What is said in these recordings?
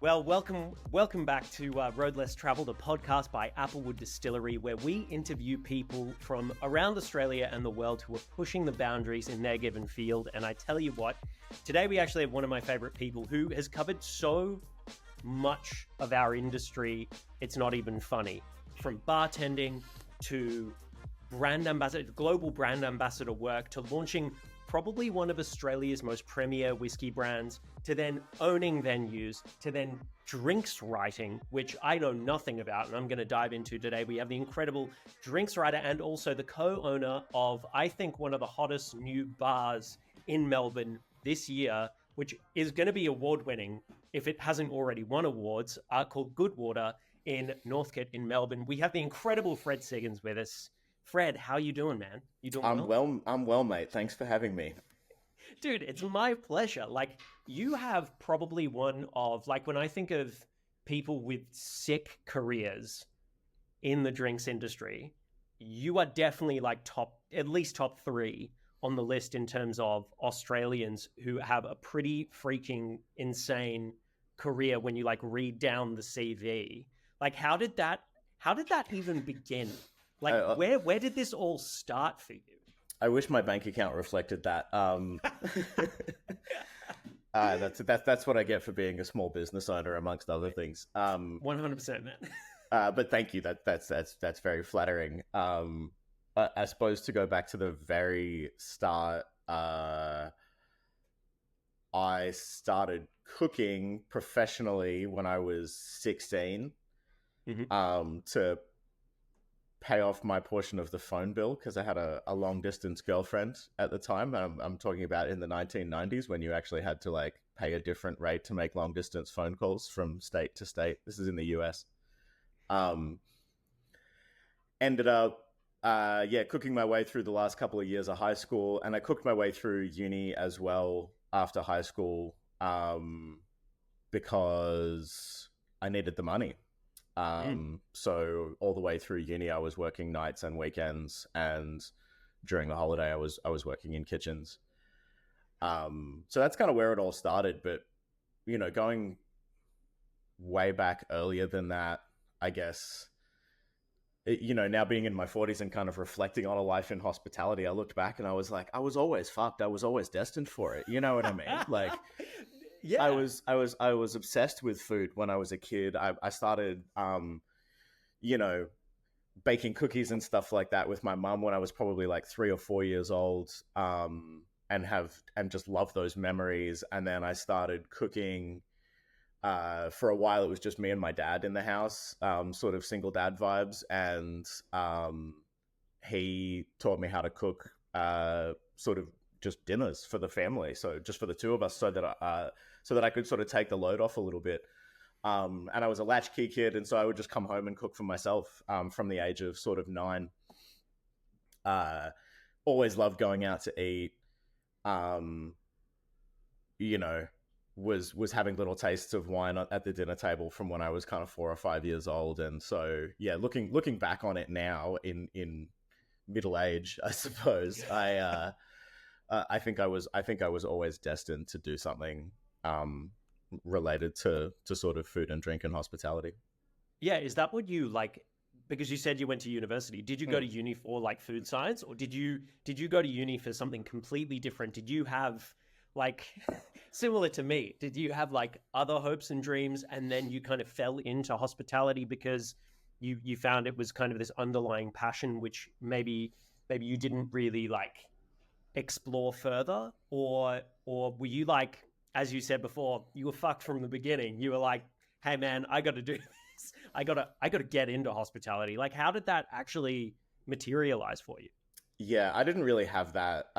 Well, welcome back to Road Less Travelled, a podcast by Applewood Distillery, where we interview people from around Australia and the world who are pushing the boundaries in their given field. And I tell you what, today we actually have one of my favourite people who has covered so much of our industry, it's not even funny. From bartending to brand ambassador, global brand ambassador work, to launching probably one of Australia's most premier whiskey brands, to then owning venues, to then drinks writing, which I know nothing about and I'm going to dive into today. We have the incredible drinks writer and also the co-owner of, I think, one of the hottest new bars in Melbourne this year, which is going to be award-winning if it hasn't already won awards, called Goodwater in Northcote in Melbourne. We have the incredible Fred Siggins with us. Fred, how you doing, man? You doing well? I'm well, mate. Thanks for having me. Dude, it's my pleasure. Like, you have probably one of, like, when I think of people with sick careers in the drinks industry, you are definitely like at least top three on the list in terms of Australians who have a pretty freaking insane career when you like read down the CV. Like, how did that even begin? Like, where did this all start for you? I wish my bank account reflected that. That's what I get for being a small business owner, amongst other things. 100%, man. But thank you. That's very flattering. I suppose to go back to the very start, I started cooking professionally when I was 16. To pay off my portion of the phone bill, because I had a long distance girlfriend at the time. I'm talking about in the 1990s when you actually had to like pay a different rate to make long distance phone calls from state to state. This is in the US. Ended up, cooking my way through the last couple of years of high school, and I cooked my way through uni as well after high school, because I needed the money. So all the way through uni, I was working nights and weekends, and during the holiday, I was working in kitchens. So that's kind of where it all started. But, you know, going way back earlier than that, I guess, now being in my 40s and kind of reflecting on a life in hospitality, I looked back and I was like, I was always fucked. I was always destined for it. You know what I mean? Like, yeah, I was obsessed with food when I was a kid. I started, baking cookies and stuff like that with my mum when I was probably like 3 or 4 years old, and just love those memories. And then I started cooking. For a while, it was just me and my dad in the house, sort of single dad vibes. And he taught me how to cook, sort of just dinners for the family. So just for the two of us, so that I could sort of take the load off a little bit. And I was a latchkey kid, and so I would just come home and cook for myself from the age of sort of 9. Always loved going out to eat. Was having little tastes of wine at the dinner table from when I was kind of 4 or 5 years old. And so, yeah, looking back on it now in middle age, I suppose, I think I was always destined to do something related to sort of food and drink and hospitality. Yeah, is that what you like? Because you said you went to university. Did you go to uni for like food science, or did you go to uni for something completely different? Did you have like similar to me? Did you have like other hopes and dreams, and then you kind of fell into hospitality because you found it was kind of this underlying passion, which maybe you didn't really like explore further, or were you like, as you said before, you were fucked from the beginning? You were like, hey man, I got to do this. I got to get into hospitality. Like, how did that actually materialize for you? Yeah, I didn't really have that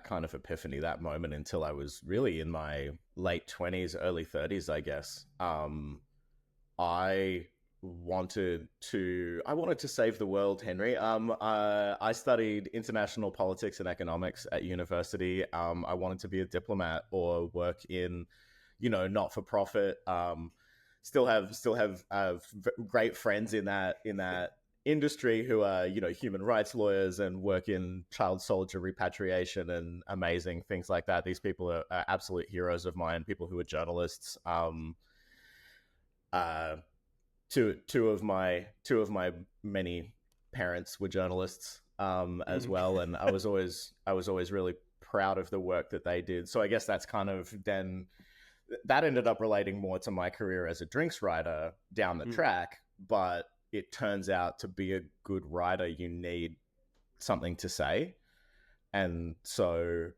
kind of epiphany, that moment, until I was really in my late 20s, early 30s, I guess. I wanted to save the world, Henry. I studied international politics and economics at university. I wanted to be a diplomat or work in, not for profit. Still have great friends in that industry who are, human rights lawyers and work in child soldier repatriation and amazing things like that. These people are absolute heroes of mine, people who are journalists. Uh, two of my many parents were journalists as well, and I was always really proud of the work that they did. So I guess that's kind of then that ended up relating more to my career as a drinks writer down the track. But it turns out to be a good writer, you need something to say, and so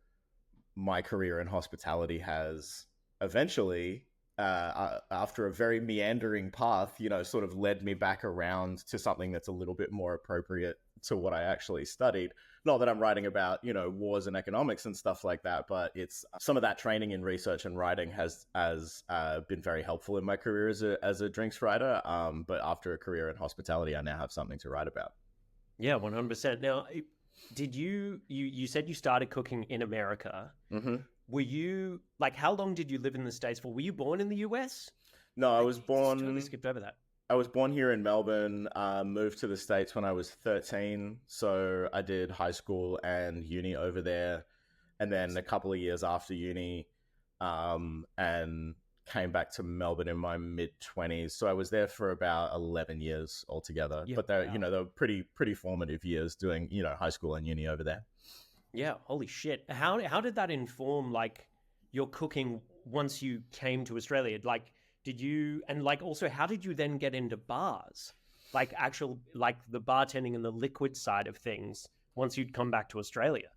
my career in hospitality has eventually, after a very meandering path, you know, sort of led me back around to something that's a little bit more appropriate to what I actually studied. Not that I'm writing about, you know, wars and economics and stuff like that, but it's some of that training in research and writing has been very helpful in my career as a drinks writer. But after a career in hospitality, I now have something to write about. Yeah, 100%. Now, did you said you started cooking in America? Mm-hmm. Were you like, how long did you live in the States for? Were you born in the US? No, I was born. Totally skipped over that. I was born here in Melbourne. Moved to the States when I was 13, so I did high school and uni over there, and then a couple of years after uni, and came back to Melbourne in my mid-20s. So I was there for about 11 years altogether. Yeah, but they were pretty formative years doing, you know, high school and uni over there. Yeah, holy shit. How did that inform like your cooking once you came to Australia? Like, did you, and like also how did you then get into bars? Like actual, like the bartending and the liquid side of things once you'd come back to Australia?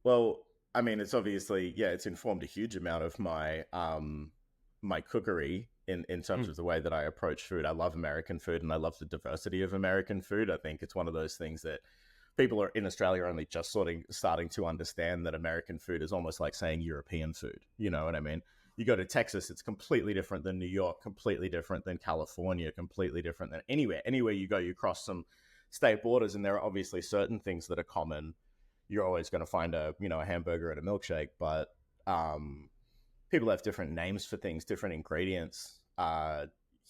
Well, I mean, it's obviously, yeah, it's informed a huge amount of my my cookery in terms of the way that I approach food. I love American food and I love the diversity of American food. I think it's one of those things that people are in Australia only just sort of starting to understand, that American food is almost like saying European food. You know what I mean? You go to Texas, it's completely different than New York, completely different than California, completely different than anywhere. Anywhere you go, you cross some state borders, and there are obviously certain things that are common. You're always going to find a hamburger and a milkshake, but people have different names for things, different ingredients,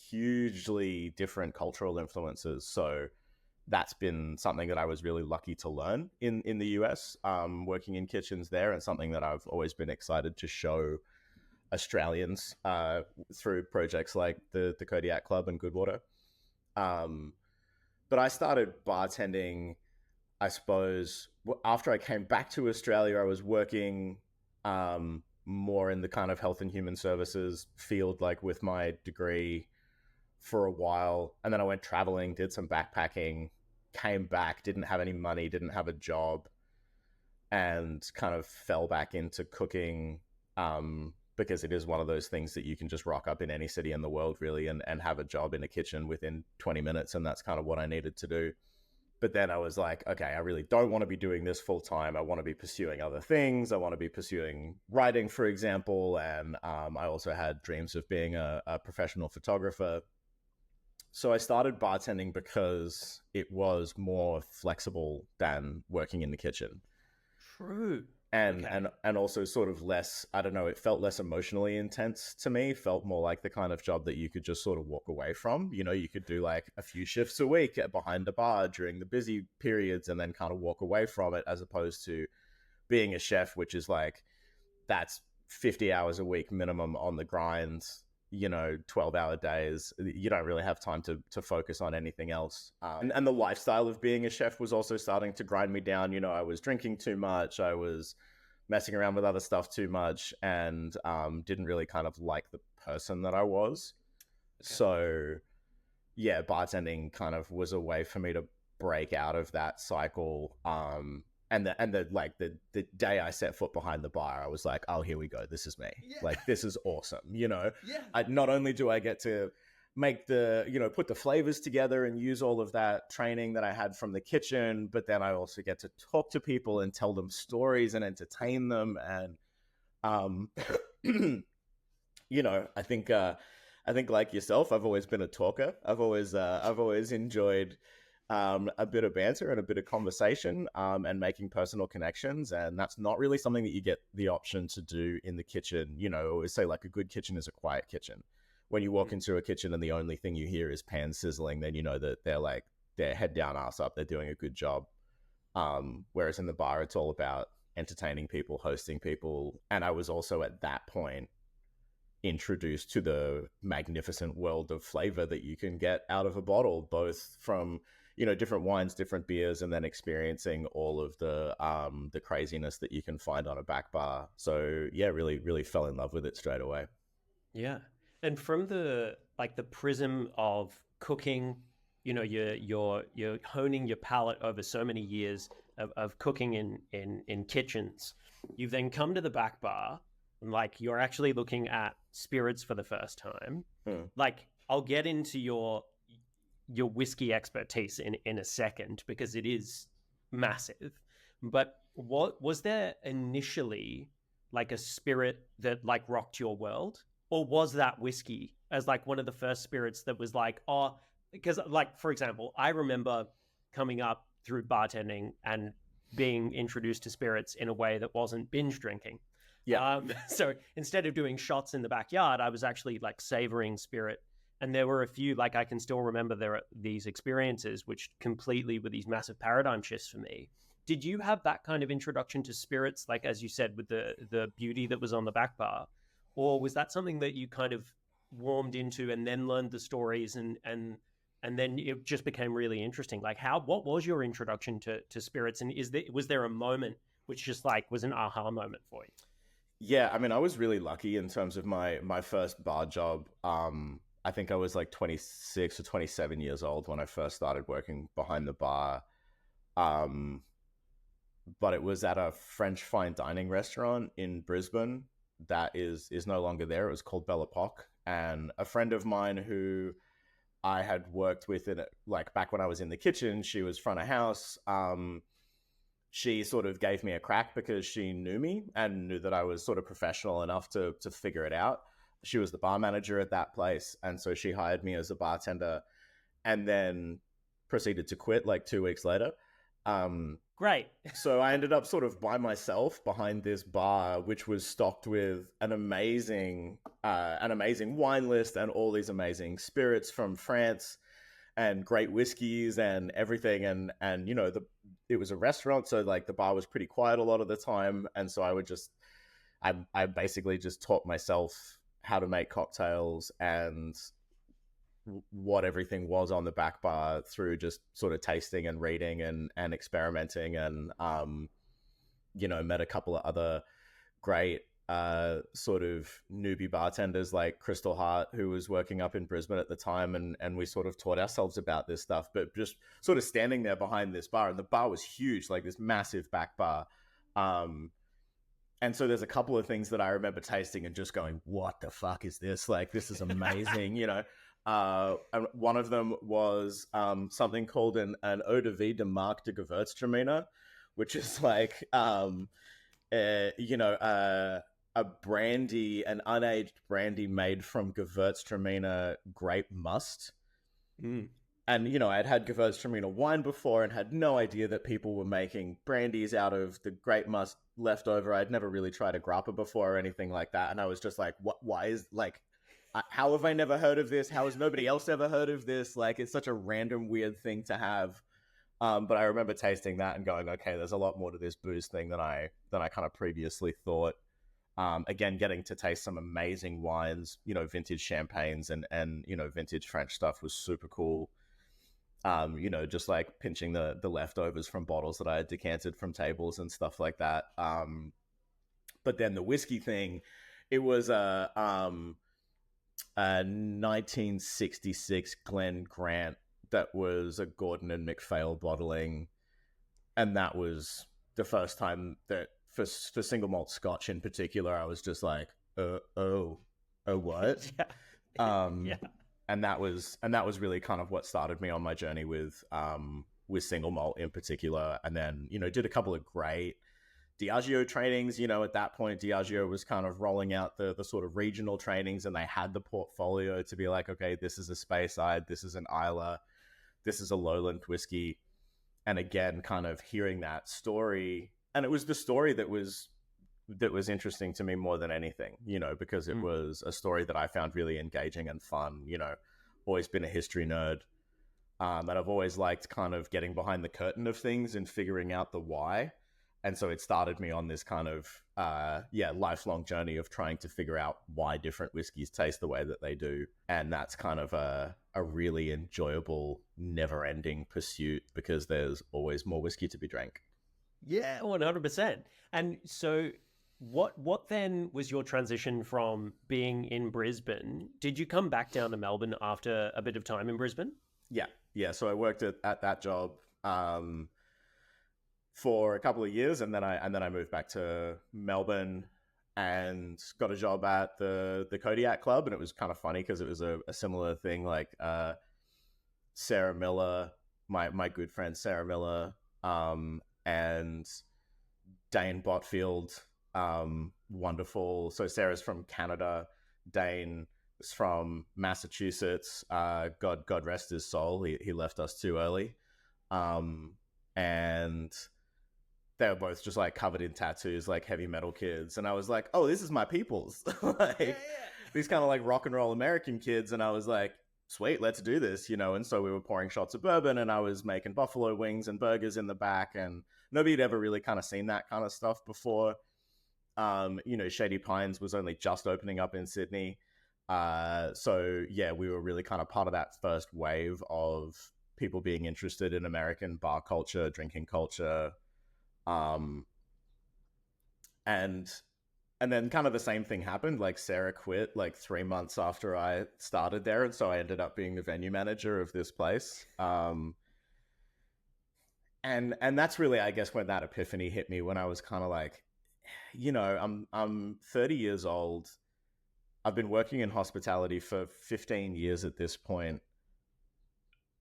hugely different cultural influences. So that's been something that I was really lucky to learn in the US, working in kitchens there, and something that I've always been excited to show Australians through projects like the Kodiak Club and Goodwater. But I started bartending, I suppose, after I came back to Australia. I was working more in the kind of health and human services field, like with my degree, for a while. And then I went traveling, did some backpacking, came back, didn't have any money, didn't have a job, and kind of fell back into cooking, because it is one of those things that you can just rock up in any city in the world, really, and have a job in a kitchen within 20 minutes. And that's kind of what I needed to do. But then I was like, okay, I really don't want to be doing this full time. I want to be pursuing other things. I want to be pursuing writing, for example. And I also had dreams of being a professional photographer. So I started bartending because it was more flexible than working in the kitchen. True. And also sort of less, I don't know, it felt less emotionally intense to me. Felt more like the kind of job that you could just sort of walk away from. You know, you could do like a few shifts a week behind a bar during the busy periods and then kind of walk away from it, as opposed to being a chef, which is like, that's 50 hours a week minimum on the grind, you know, 12-hour days. You don't really have time to focus on anything else. And the lifestyle of being a chef was also starting to grind me down. You know, I was drinking too much. I was messing around with other stuff too much, and didn't really kind of like the person that I was. Okay. So yeah, bartending kind of was a way for me to break out of that cycle. And the day I set foot behind the bar, I was like, oh, here we go. This is me. Yeah. Like, this is awesome. You know, yeah. Not only do I get to make put the flavors together and use all of that training that I had from the kitchen, but then I also get to talk to people and tell them stories and entertain them. And, you know, I think like yourself, I've always been a talker. I've always enjoyed a bit of banter and a bit of conversation, and making personal connections. And that's not really something that you get the option to do in the kitchen. You know, I always say, like, a good kitchen is a quiet kitchen. When you walk into a kitchen and the only thing you hear is pan sizzling, then you know that they're head down, ass up, they're doing a good job. Whereas in the bar, it's all about entertaining people, hosting people. And I was also at that point introduced to the magnificent world of flavor that you can get out of a bottle, both from, you know, different wines, different beers, and then experiencing all of the craziness that you can find on a back bar. So yeah, really, really fell in love with it straight away. Yeah. And from the prism of cooking, you know, you're honing your palate over so many years of cooking in kitchens. You've then come to the back bar and like you're actually looking at spirits for the first time. Like I'll get into your whiskey expertise in a second because it is massive. But what was there initially like a spirit that like rocked your world? Or was that whiskey as like one of the first spirits that was like, oh, because like, for example, I remember coming up through bartending and being introduced to spirits in a way that wasn't binge drinking. Yeah. So instead of doing shots in the backyard, I was actually like savoring spirit. And there were a few, like I can still remember there are these experiences which completely were these massive paradigm shifts for me. Did you have that kind of introduction to spirits, like as you said, with the beauty that was on the back bar? Or was that something that you kind of warmed into and then learned the stories and then it just became really interesting? Like what was your introduction to spirits? And was there a moment which just like was an aha moment for you? Yeah, I mean, I was really lucky in terms of my first bar job. I think I was like 26 or 27 years old when I first started working behind the bar. But it was at a French fine dining restaurant in Brisbane that is no longer there. It was called Belle Epoque. And a friend of mine who I had worked with in it, like back when I was in the kitchen, she was front of house. She sort of gave me a crack because she knew me and knew that I was sort of professional enough to figure it out. She was the bar manager at that place. And so she hired me as a bartender and then proceeded to quit like 2 weeks later. Great. So I ended up sort of by myself behind this bar, which was stocked with an amazing wine list and all these amazing spirits from France and great whiskeys and everything. And you know, it was a restaurant, so like the bar was pretty quiet a lot of the time. And so I basically just taught myself how to make cocktails and what everything was on the back bar through just sort of tasting and reading and experimenting. And you know, met a couple of other great sort of newbie bartenders like Crystal Hart, who was working up in Brisbane at the time, and we sort of taught ourselves about this stuff, but just sort of standing there behind this bar. And the bar was huge, like this massive back bar. And so there's a couple of things that I remember tasting and just going, what the fuck is this? Like, this is amazing, you know? And one of them was something called an eau de vie de Marc de Gewürztraminer, which is like, you know, a brandy, an unaged brandy made from Gewürztraminer grape must. And, you know, I'd had Gewürztraminer wine before and had no idea that people were making brandies out of the grape must left over. I'd never really tried a grappa before or anything like that. And I was just like, what? Why is, like, how have I never heard of this? How has nobody else ever heard of this? Like, it's such a random, weird thing to have. But I remember tasting that and going, okay, there's a lot more to this booze thing than I kind of previously thought. Again, getting to taste some amazing wines, you know, vintage champagnes and you know, vintage French stuff was super cool. You know, just like pinching the leftovers from bottles that I had decanted from tables and stuff like that. But then the whiskey thing, it was a 1966 Glen Grant that was a Gordon and MacPhail bottling, and that was the first time that for single malt Scotch in particular, I was just like, oh, what? Yeah. And that was really kind of what started me on my journey with single malt in particular. And then, you know, did a couple of great Diageo trainings. You know, at that point, Diageo was kind of rolling out the sort of regional trainings, and they had the portfolio to be like, okay, this is a Speyside, this is an Islay, this is a Lowland whiskey. And again, kind of hearing that story, and it was the story that was interesting to me more than anything, you know, because it was a story that I found really engaging and fun. You know, always been a history nerd, and I've always liked kind of getting behind the curtain of things and figuring out the why. And so it started me on this kind of lifelong journey of trying to figure out why different whiskeys taste the way that they do. And that's kind of a really enjoyable, never-ending pursuit because there's always more whiskey to be drank. Yeah, 100%. And so what then was your transition from being in Brisbane? Did you come back down to Melbourne after a bit of time in Brisbane? Yeah. So I worked at that job for a couple of years, and then I moved back to Melbourne and got a job at the Kodiak Club. And it was kind of funny because it was a similar thing. Like Sarah Miller, my good friend Sarah Miller, and Dane Botfield, wonderful. So Sarah's from Canada, Dane is from Massachusetts. God rest his soul. He left us too early. And they were both just like covered in tattoos, like heavy metal kids. And I was like, oh, this is my people's. These kind of like rock and roll American kids. And I was like, sweet, let's do this, And so we were pouring shots of bourbon, and I was making buffalo wings and burgers in the back, and nobody had ever really kind of seen that kind of stuff before. Shady Pines was only just opening up in Sydney. So yeah, we were really kind of part of that first wave of people being interested in American bar culture, drinking culture. And then kind of the same thing happened. Like Sarah quit like 3 months after I started there. And so I ended up being the venue manager of this place. And that's really, I guess, when that epiphany hit me, when I was kind of like, I'm 30 years old. I've been working in hospitality for 15 years at this point.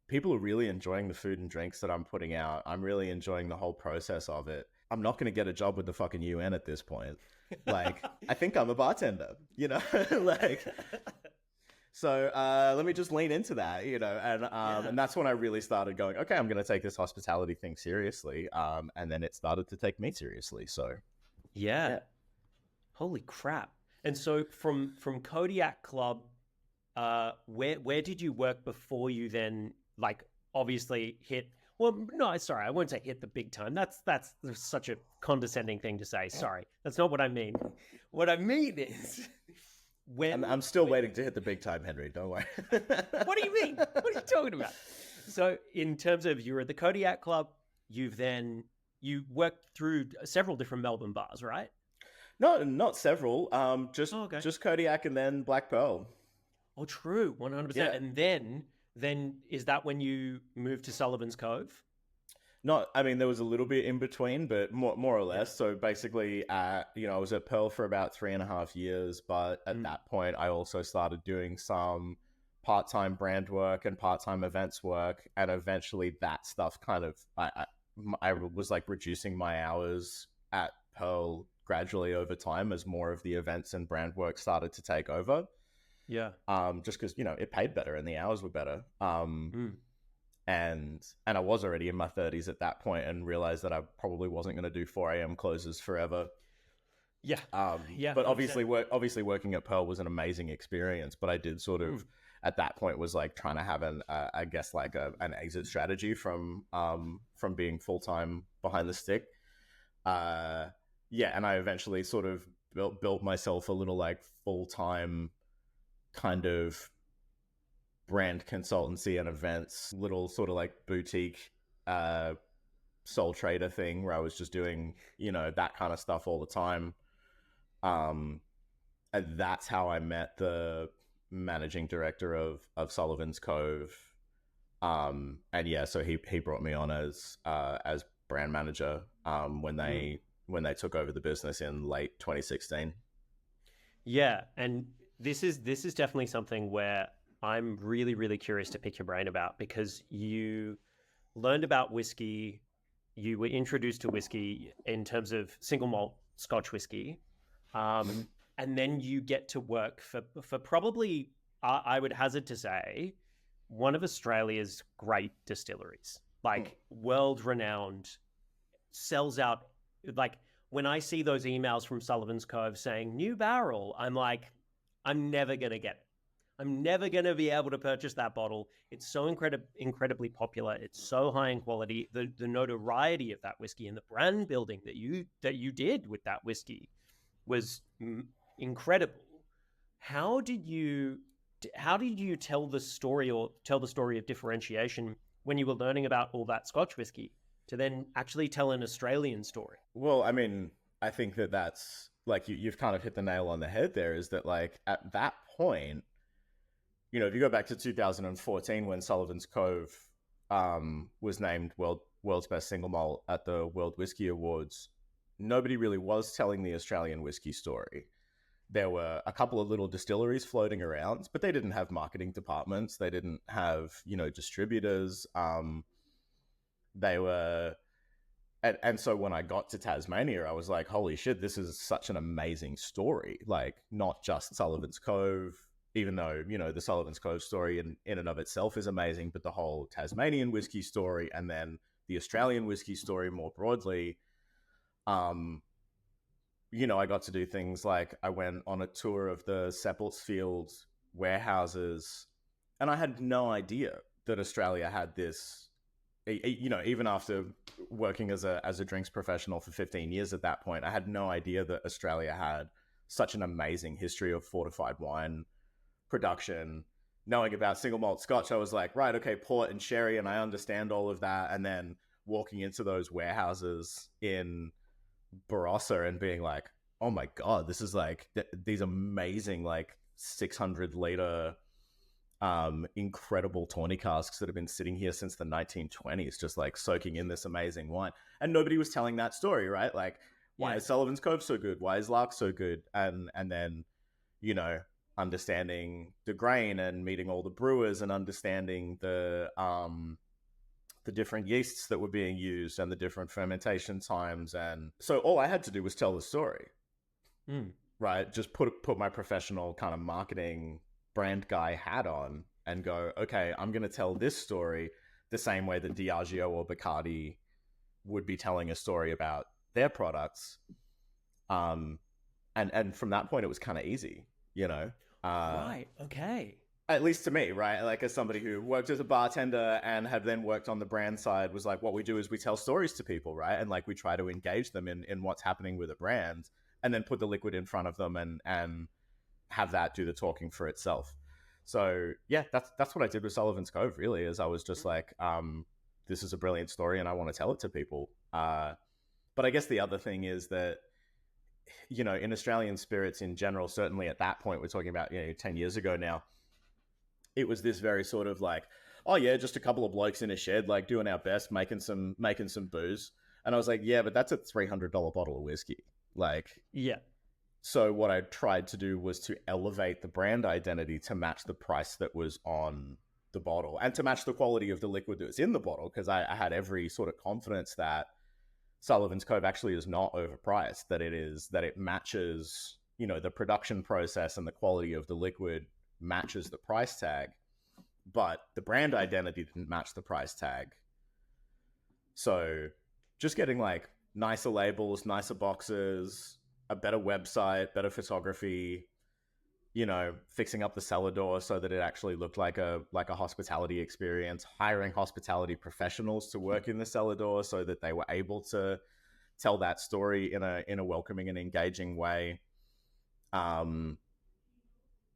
People are really enjoying the food and drinks that I'm putting out. I'm really enjoying the whole process of it. I'm not going to get a job with the fucking UN at this point. Like, I think I'm a bartender, like, so let me just lean into that, and that's when I really started going, okay, I'm going to take this hospitality thing seriously. And then it started to take me seriously. So yeah. Holy crap. And so from Kodiak Club, where did you work before you then, like, obviously hit? Well, no, sorry, I won't say hit the big time. That's such a condescending thing to say. Sorry, that's not what I mean. What I mean is, I'm still waiting to hit the big time, Henry. Don't worry. What do you mean? What are you talking about? So, in terms of you're at the Kodiak Club, you worked through several different Melbourne bars, right? No, not several. Just Kodiak and then Black Pearl. Oh, true, 100%. Yeah. And then is that when you moved to Sullivan's Cove? There was a little bit in between, but more or less. So basically, I was at Pearl for about 3.5 years, but at that point, I also started doing some part-time brand work and part-time events work, and eventually that stuff kind of, I was like reducing my hours at Pearl gradually over time as more of the events and brand work started to take over. Yeah. Just because, it paid better and the hours were better. And I was already in my 30s at that point and realized that I probably wasn't going to do 4 a.m. closes forever. Yeah. But obviously working at Pearl was an amazing experience, but I did sort of at that point was like trying to have an exit strategy from being full-time behind the stick. And I eventually sort of built myself a little like full-time kind of brand consultancy and events, little sort of like boutique sole trader thing where I was just doing, that kind of stuff all the time. And that's how I met the managing director of Sullivan's Cove. So he brought me on as brand manager when they took over the business in late 2016. Yeah, and this is definitely something where I'm really, really curious to pick your brain about, because you learned about whiskey, you were introduced to whiskey in terms of single malt Scotch whiskey, and then you get to work for probably, I would hazard to say, one of Australia's great distilleries, like world-renowned, sells out. Like, when I see those emails from Sullivan's Cove saying new barrel, I'm like, I'm never going to get it. I'm never going to be able to purchase that bottle. It's so incredibly popular. It's so high in quality. The notoriety of that whiskey and the brand building that you did with that whiskey was incredible. How did you tell the story of differentiation when you were learning about all that Scotch whiskey to then actually tell an Australian story? Well, I mean, I think that's like you've kind of hit the nail on the head there, is that like at that point, if you go back to 2014 when Sullivan's Cove was named world's best single malt at the World Whiskey Awards, nobody really was telling the Australian whiskey story. There were a couple of little distilleries floating around, but they didn't have marketing departments. They didn't have, distributors. They were... And so when I got to Tasmania, I was like, holy shit, this is such an amazing story. Like, not just Sullivan's Cove, even though, the Sullivan's Cove story in and of itself is amazing, but the whole Tasmanian whiskey story and then the Australian whiskey story more broadly. I got to do things like I went on a tour of the Seppeltsfield warehouses, and I had no idea that Australia had this. Even after working as a drinks professional for 15 years at that point, I had no idea that Australia had such an amazing history of fortified wine production. Knowing about single malt Scotch, I was like, right, okay, port and sherry, and I understand all of that. And then walking into those warehouses in Barossa and being like, oh my God, this is like these amazing, like 600-liter incredible tawny casks that have been sitting here since the 1920s, just like soaking in this amazing wine. And nobody was telling that story, right? Like, why is Sullivan's Cove so good? Why is Lark so good? And then, understanding the grain and meeting all the brewers and understanding the different yeasts that were being used and the different fermentation times. And so all I had to do was tell the story, right? Just put my professional kind of marketing brand guy hat on and go, okay, I'm going to tell this story the same way that Diageo or Bacardi would be telling a story about their products. And from that point, it was kind of easy, Right. Okay. At least to me, right? Like, as somebody who worked as a bartender and have then worked on the brand side, was like, what we do is we tell stories to people, right? And like, we try to engage them in what's happening with a brand and then put the liquid in front of them and have that do the talking for itself. So yeah, that's what I did with Sullivan's Cove, really, is I was just like, this is a brilliant story and I want to tell it to people. But I guess the other thing is that, in Australian spirits in general, certainly at that point, we're talking about, 10 years ago now, it was this very sort of like, oh yeah, just a couple of blokes in a shed, like doing our best, making some booze. And I was like, yeah, but that's a $300 bottle of whiskey. Like, yeah. So what I tried to do was to elevate the brand identity to match the price that was on the bottle and to match the quality of the liquid that was in the bottle, because I had every sort of confidence that Sullivan's Cove actually is not overpriced, that it matches, the production process and the quality of the liquid matches the price tag, but the brand identity didn't match the price tag. So just getting like nicer labels, nicer boxes, a better website, better photography, fixing up the cellar door so that it actually looked like a hospitality experience, hiring hospitality professionals to work in the cellar door so that they were able to tell that story in a welcoming and engaging way.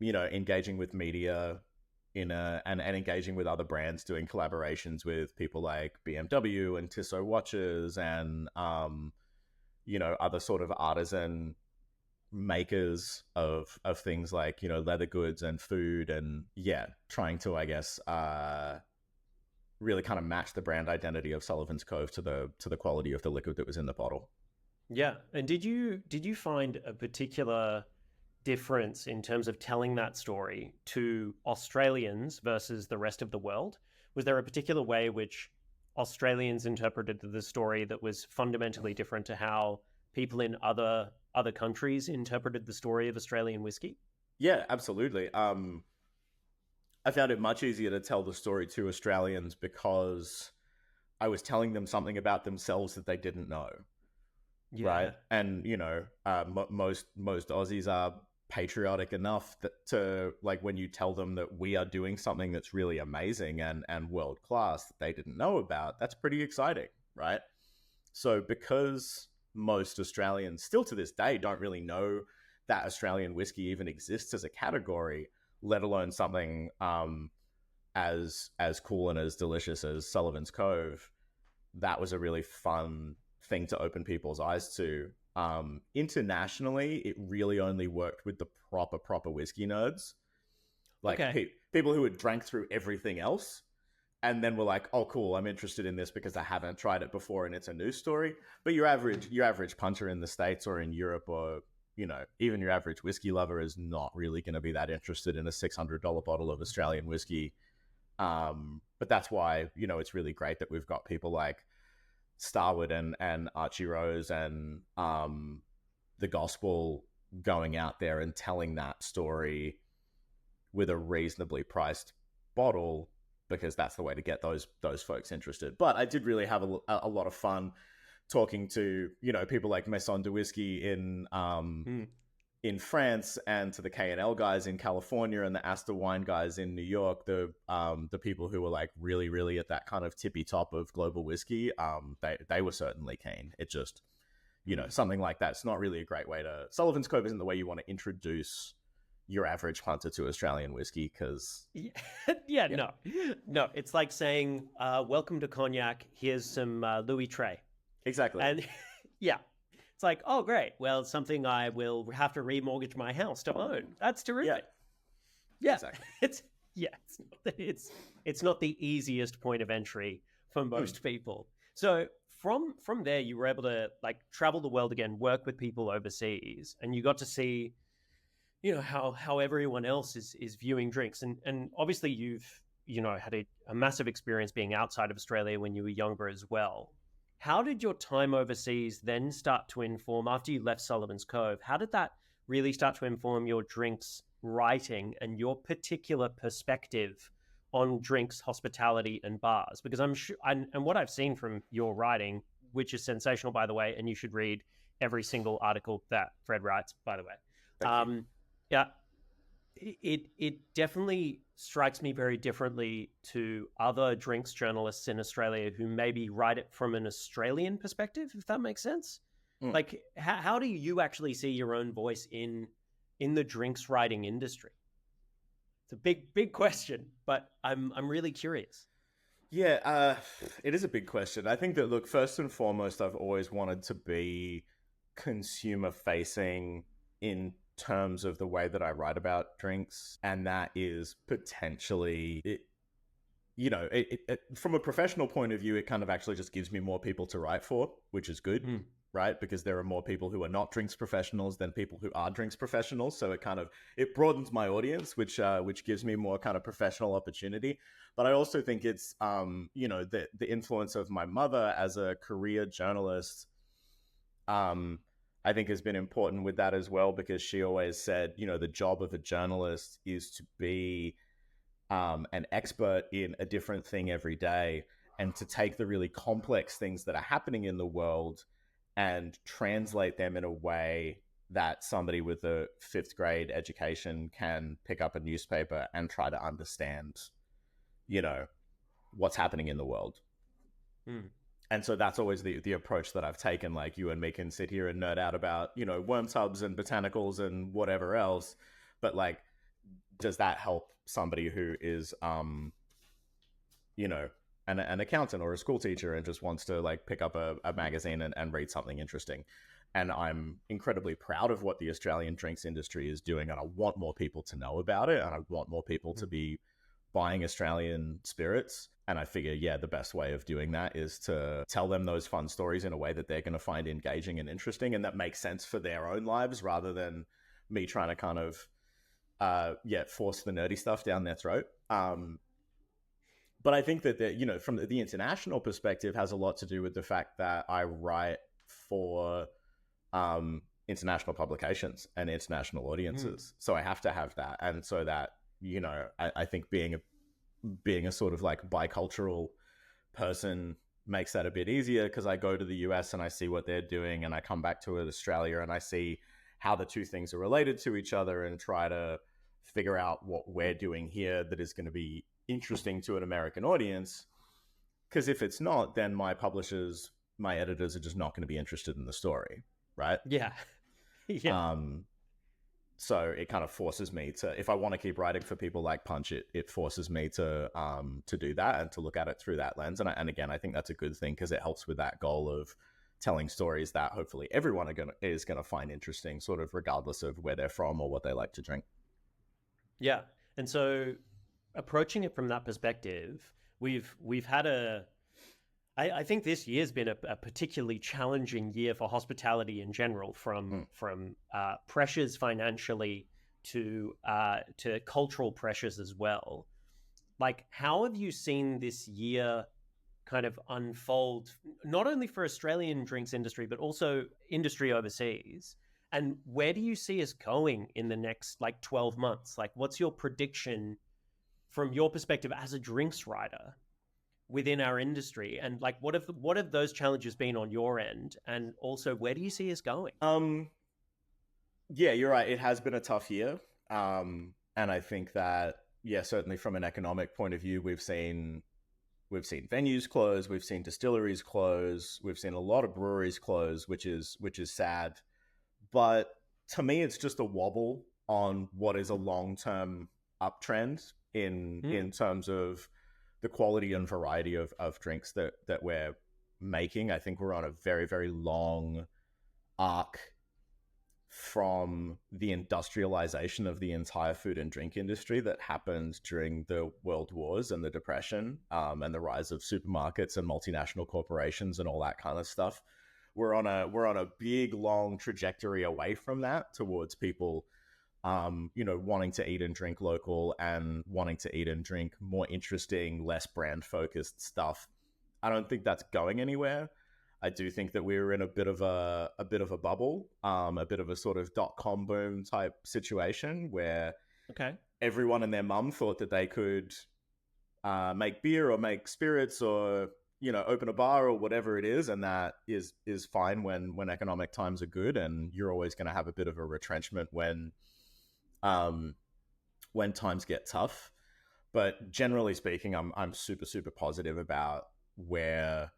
Engaging with media and engaging with other brands, doing collaborations with people like BMW and Tissot watches and other sort of artisan makers of things like, leather goods and food, and trying to, I guess, really kind of match the brand identity of Sullivan's Cove to the quality of the liquid that was in the bottle. Yeah. And did you find a particular difference in terms of telling that story to Australians versus the rest of the world? Was there a particular way which Australians interpreted the story that was fundamentally different to how people in other countries interpreted the story of Australian whiskey? Yeah, absolutely. I found it much easier to tell the story to Australians because I was telling them something about themselves that they didn't know. Yeah. Right. And, most Aussies are patriotic enough that to like when you tell them that we are doing something that's really amazing and world class that they didn't know about, that's pretty exciting, right? So because most Australians still to this day don't really know that Australian whiskey even exists as a category, let alone something as cool and as delicious as Sullivan's Cove, that was a really fun thing to open people's eyes to. Internationally, it really only worked with the proper whiskey nerds, like people who had drank through everything else and then were like, oh cool, I'm interested in this because I haven't tried it before and it's a new story. But your average punter in the States or in Europe, or even your average whiskey lover, is not really going to be that interested in a $600 bottle of Australian whiskey. But that's why it's really great that we've got people like Starwood and Archie Rose and the Gospel going out there and telling that story with a reasonably priced bottle, because that's the way to get those folks interested. But I did really have a lot of fun talking to people like Maison de Whiskey in France, and to the K&L guys in California, and the Astor Wine guys in New York, the people who were like really, really at that kind of tippy top of global whiskey. They were certainly keen. It just, something like that's not really a great way to. Sullivan's Cove isn't the way you want to introduce your average punter to Australian whiskey, because no, it's like saying, welcome to cognac, here's some Louis Trey. Exactly. And it's like, oh great, well, it's something I will have to remortgage my house to own. That's terrific. Exactly. It's not the easiest point of entry for most people. So from there, you were able to like travel the world again, work with people overseas, and you got to see how everyone else is viewing drinks. And obviously you've, had a massive experience being outside of Australia when you were younger as well. How did your time overseas then start to inform, after you left Sullivan's Cove, how did that really start to inform your drinks writing and your particular perspective on drinks, hospitality, and bars? Because I'm sure, and what I've seen from your writing, which is sensational, by the way, and you should read every single article that Fred writes, by the way. Thank you. Yeah, it definitely strikes me very differently to other drinks journalists in Australia who maybe write it from an Australian perspective, if that makes sense. Like, how do you actually see your own voice in the drinks writing industry? It's a big question, but I'm really curious. Yeah, it is a big question. I think that, look, first and foremost, I've always wanted to be consumer facing in terms of the way that I write about drinks, and that is potentially from a professional point of view, it kind of actually just gives me more people to write for, which is good, right? Because there are more people who are not drinks professionals than people who are drinks professionals, so it broadens my audience, which gives me more kind of professional opportunity. But I also think it's the influence of my mother as a career journalist I think has been important with that as well, because she always said, the job of a journalist is to be an expert in a different thing every day, and to take the really complex things that are happening in the world and translate them in a way that somebody with a 5th grade education can pick up a newspaper and try to understand, what's happening in the world. And so that's always the approach that I've taken. Like, you and me can sit here and nerd out about, worm tubs and botanicals and whatever else. But like, does that help somebody who is, an accountant or a school teacher and just wants to like pick up a magazine and read something interesting? And I'm incredibly proud of what the Australian drinks industry is doing. And I want more people to know about it. And I want more people to be buying Australian spirits. And I figure, the best way of doing that is to tell them those fun stories in a way that they're going to find engaging and interesting, and that makes sense for their own lives, rather than me trying to kind of, force the nerdy stuff down their throat. But I think that, from the international perspective, has a lot to do with the fact that I write for international publications and international audiences. So I have to have that. And so that, I think being a sort of like bicultural person makes that a bit easier, because I go to the US and I see what they're doing, and I come back to Australia and I see how the two things are related to each other and try to figure out what we're doing here that is going to be interesting to an American audience. Because if it's not, then my publishers, my editors are just not going to be interested in the story, right? Yeah. Yeah. So it kind of forces me to, if I want to keep writing for people like Punch, it forces me to do that and to look at it through that lens. And again, I think that's a good thing because it helps with that goal of telling stories that hopefully everyone is gonna find interesting, sort of regardless of where they're from or what they like to drink. Yeah. And so approaching it from that perspective, we've had I think this year's been a particularly challenging year for hospitality in general, from pressures financially to cultural pressures as well. Like, how have you seen this year kind of unfold, not only for Australian drinks industry, but also industry overseas? And where do you see us going in the next 12 months? Like, what's your prediction from your perspective as a drinks writer within our industry? And what have those challenges been on your end? And also, where do you see us going? Yeah, you're right. It has been a tough year. And I think that, yeah, certainly from an economic point of view, we've seen venues close, we've seen distilleries close, we've seen a lot of breweries close, which is sad. But to me, it's just a wobble on what is a long-term uptrend in terms of the quality and variety of drinks that we're making. I think we're on a very, very long arc from the industrialization of the entire food and drink industry that happened during the World Wars and the Depression, and the rise of supermarkets and multinational corporations and all that kind of stuff. We're on a big, long trajectory away from that towards people wanting to eat and drink local and wanting to eat and drink more interesting, less brand focused stuff. I don't think that's going anywhere. I do think that we're in a bit of a bubble, a bit of a sort of .com boom type situation where everyone and their mum thought that they could make beer or make spirits or open a bar or whatever it is, and that is fine when economic times are good, and you're always going to have a bit of a retrenchment when times get tough. But generally speaking, I'm super, super positive about where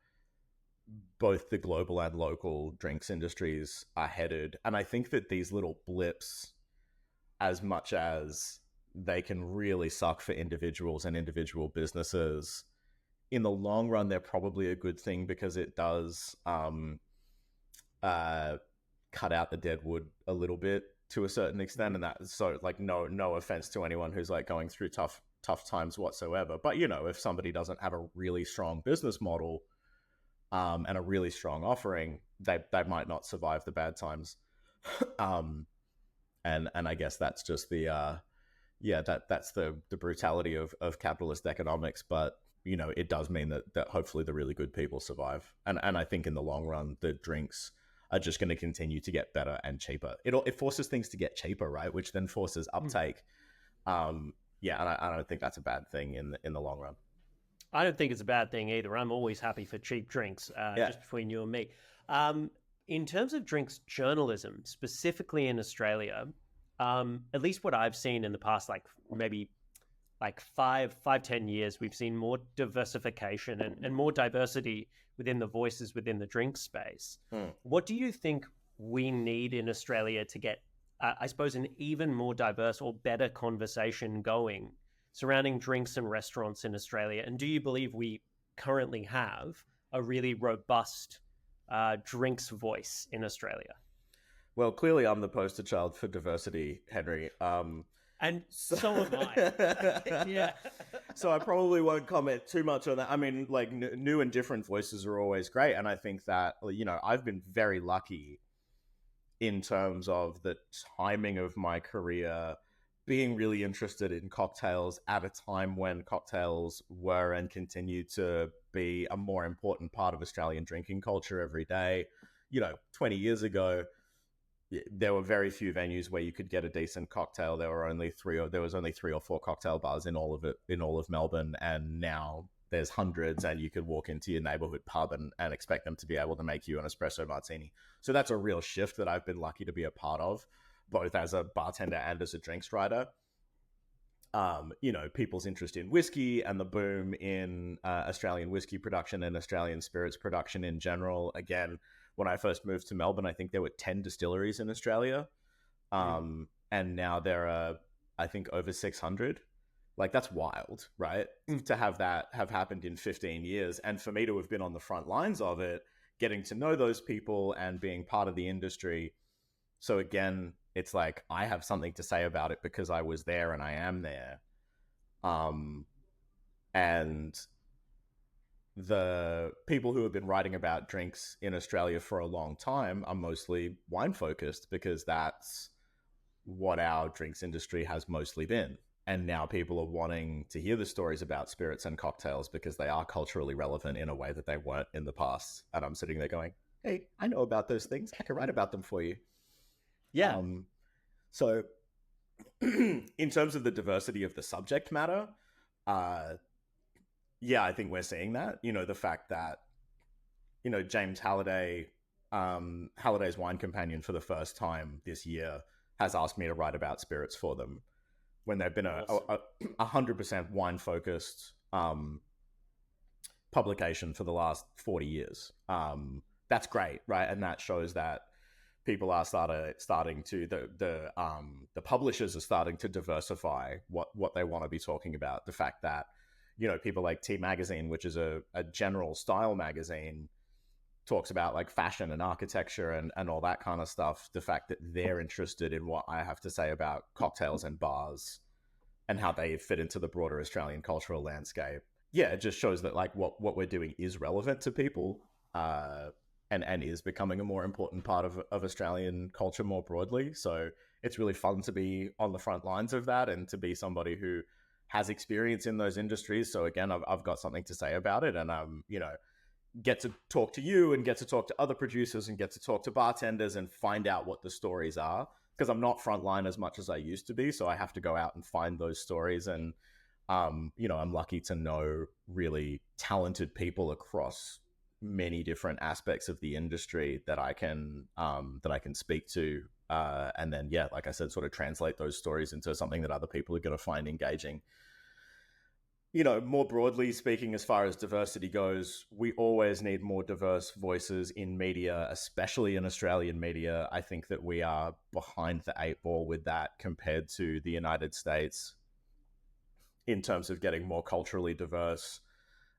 both the global and local drinks industries are headed. And I think that these little blips, as much as they can really suck for individuals and individual businesses, in the long run, they're probably a good thing because it does cut out the dead wood a little bit to a certain extent. And that, so no offense to anyone who's going through tough times whatsoever. But, if somebody doesn't have a really strong business model and a really strong offering, they might not survive the bad times. And I guess that's just the that's the brutality of capitalist economics. But it does mean that hopefully the really good people survive. And I think in the long run, the drinks are just going to continue to get better and cheaper. It forces things to get cheaper, right? Which then forces uptake. And I don't think that's a bad thing in the long run. I don't think it's a bad thing either. I'm always happy for cheap drinks, just between you and me. In terms of drinks journalism, specifically in Australia, at least what I've seen in the past, maybe 5-10 years, we've seen more diversification and more diversity within the voices within the drink space. What do you think we need in Australia to get, I suppose, an even more diverse or better conversation going surrounding drinks and restaurants in Australia? And do you believe we currently have a really robust drinks voice in Australia? Well, clearly I'm the poster child for diversity, Henry. And so am I. Yeah. So I probably won't comment too much on that. I mean, new and different voices are always great. And I think that, I've been very lucky in terms of the timing of my career, being really interested in cocktails at a time when cocktails were and continue to be a more important part of Australian drinking culture every day. 20 years ago, there were very few venues where you could get a decent cocktail. There was only 3 or 4 cocktail bars in all of Melbourne, and now there's hundreds, and you could walk into your neighborhood pub and expect them to be able to make you an espresso martini. So that's a real shift that I've been lucky to be a part of. both as a bartender and as a drinks writer. People's interest in whiskey and the boom in Australian whiskey production and Australian spirits production in general. Again, when I first moved to Melbourne, I think there were 10 distilleries in Australia. And now there are, I think, over 600. Like, that's wild, right? To have that have happened in 15 years. And for me to have been on the front lines of it, getting to know those people and being part of the industry. So again, it's like I have something to say about it because I was there and I am there. And the people who have been writing about drinks in Australia for a long time are mostly wine focused because that's what our drinks industry has mostly been. And now people are wanting to hear the stories about spirits and cocktails because they are culturally relevant in a way that they weren't in the past. And I'm sitting there going, hey, I know about those things. I can write about them for you. Yeah. So in terms of the diversity of the subject matter, I think we're seeing that. The fact that, James Halliday, Halliday's Wine Companion for the first time this year has asked me to write about spirits for them when they've been a 100% wine-focused publication for the last 40 years. That's great, right? And that shows that people are starting to the publishers are starting to diversify what they want to be talking about. The fact that people like Tea Magazine, which is a general style magazine, talks about like fashion and architecture and all that kind of stuff. The fact that they're interested in what I have to say about cocktails and bars and how they fit into the broader Australian cultural landscape. Yeah, it just shows that like what we're doing is relevant to people. And is becoming a more important part of Australian culture more broadly. So it's really fun to be on the front lines of that and to be somebody who has experience in those industries. So again, I've got something to say about it, and get to talk to you and get to talk to other producers and get to talk to bartenders and find out what the stories are, because I'm not frontline as much as I used to be. So I have to go out and find those stories. And, I'm lucky to know really talented people across many different aspects of the industry that I can speak to. And then, like I said, sort of translate those stories into something that other people are going to find engaging. More broadly speaking, as far as diversity goes, we always need more diverse voices in media, especially in Australian media. I think that we are behind the 8 ball with that compared to the United States in terms of getting more culturally diverse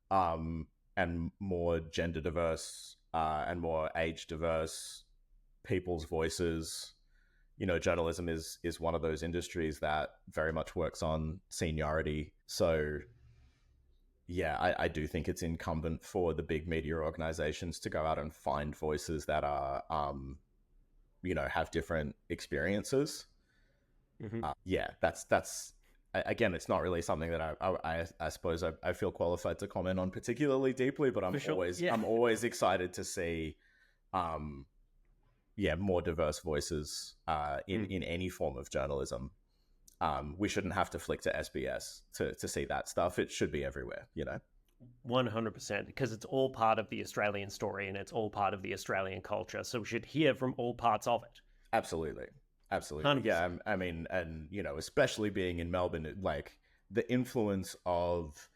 and more gender diverse and more age diverse people's voices. Journalism is one of those industries that very much works on seniority. So I do think it's incumbent for the big media organizations to go out and find voices that are, have different experiences. Mm-hmm. That's again, it's not really something that I suppose I feel qualified to comment on particularly deeply, but I'm always excited to see, more diverse voices in any form of journalism. We shouldn't have to flick to SBS to see that stuff. It should be everywhere, 100%, because it's all part of the Australian story and it's all part of the Australian culture. So we should hear from all parts of it. Absolutely. 100%. Yeah, I mean, and, especially being in Melbourne, like the influence of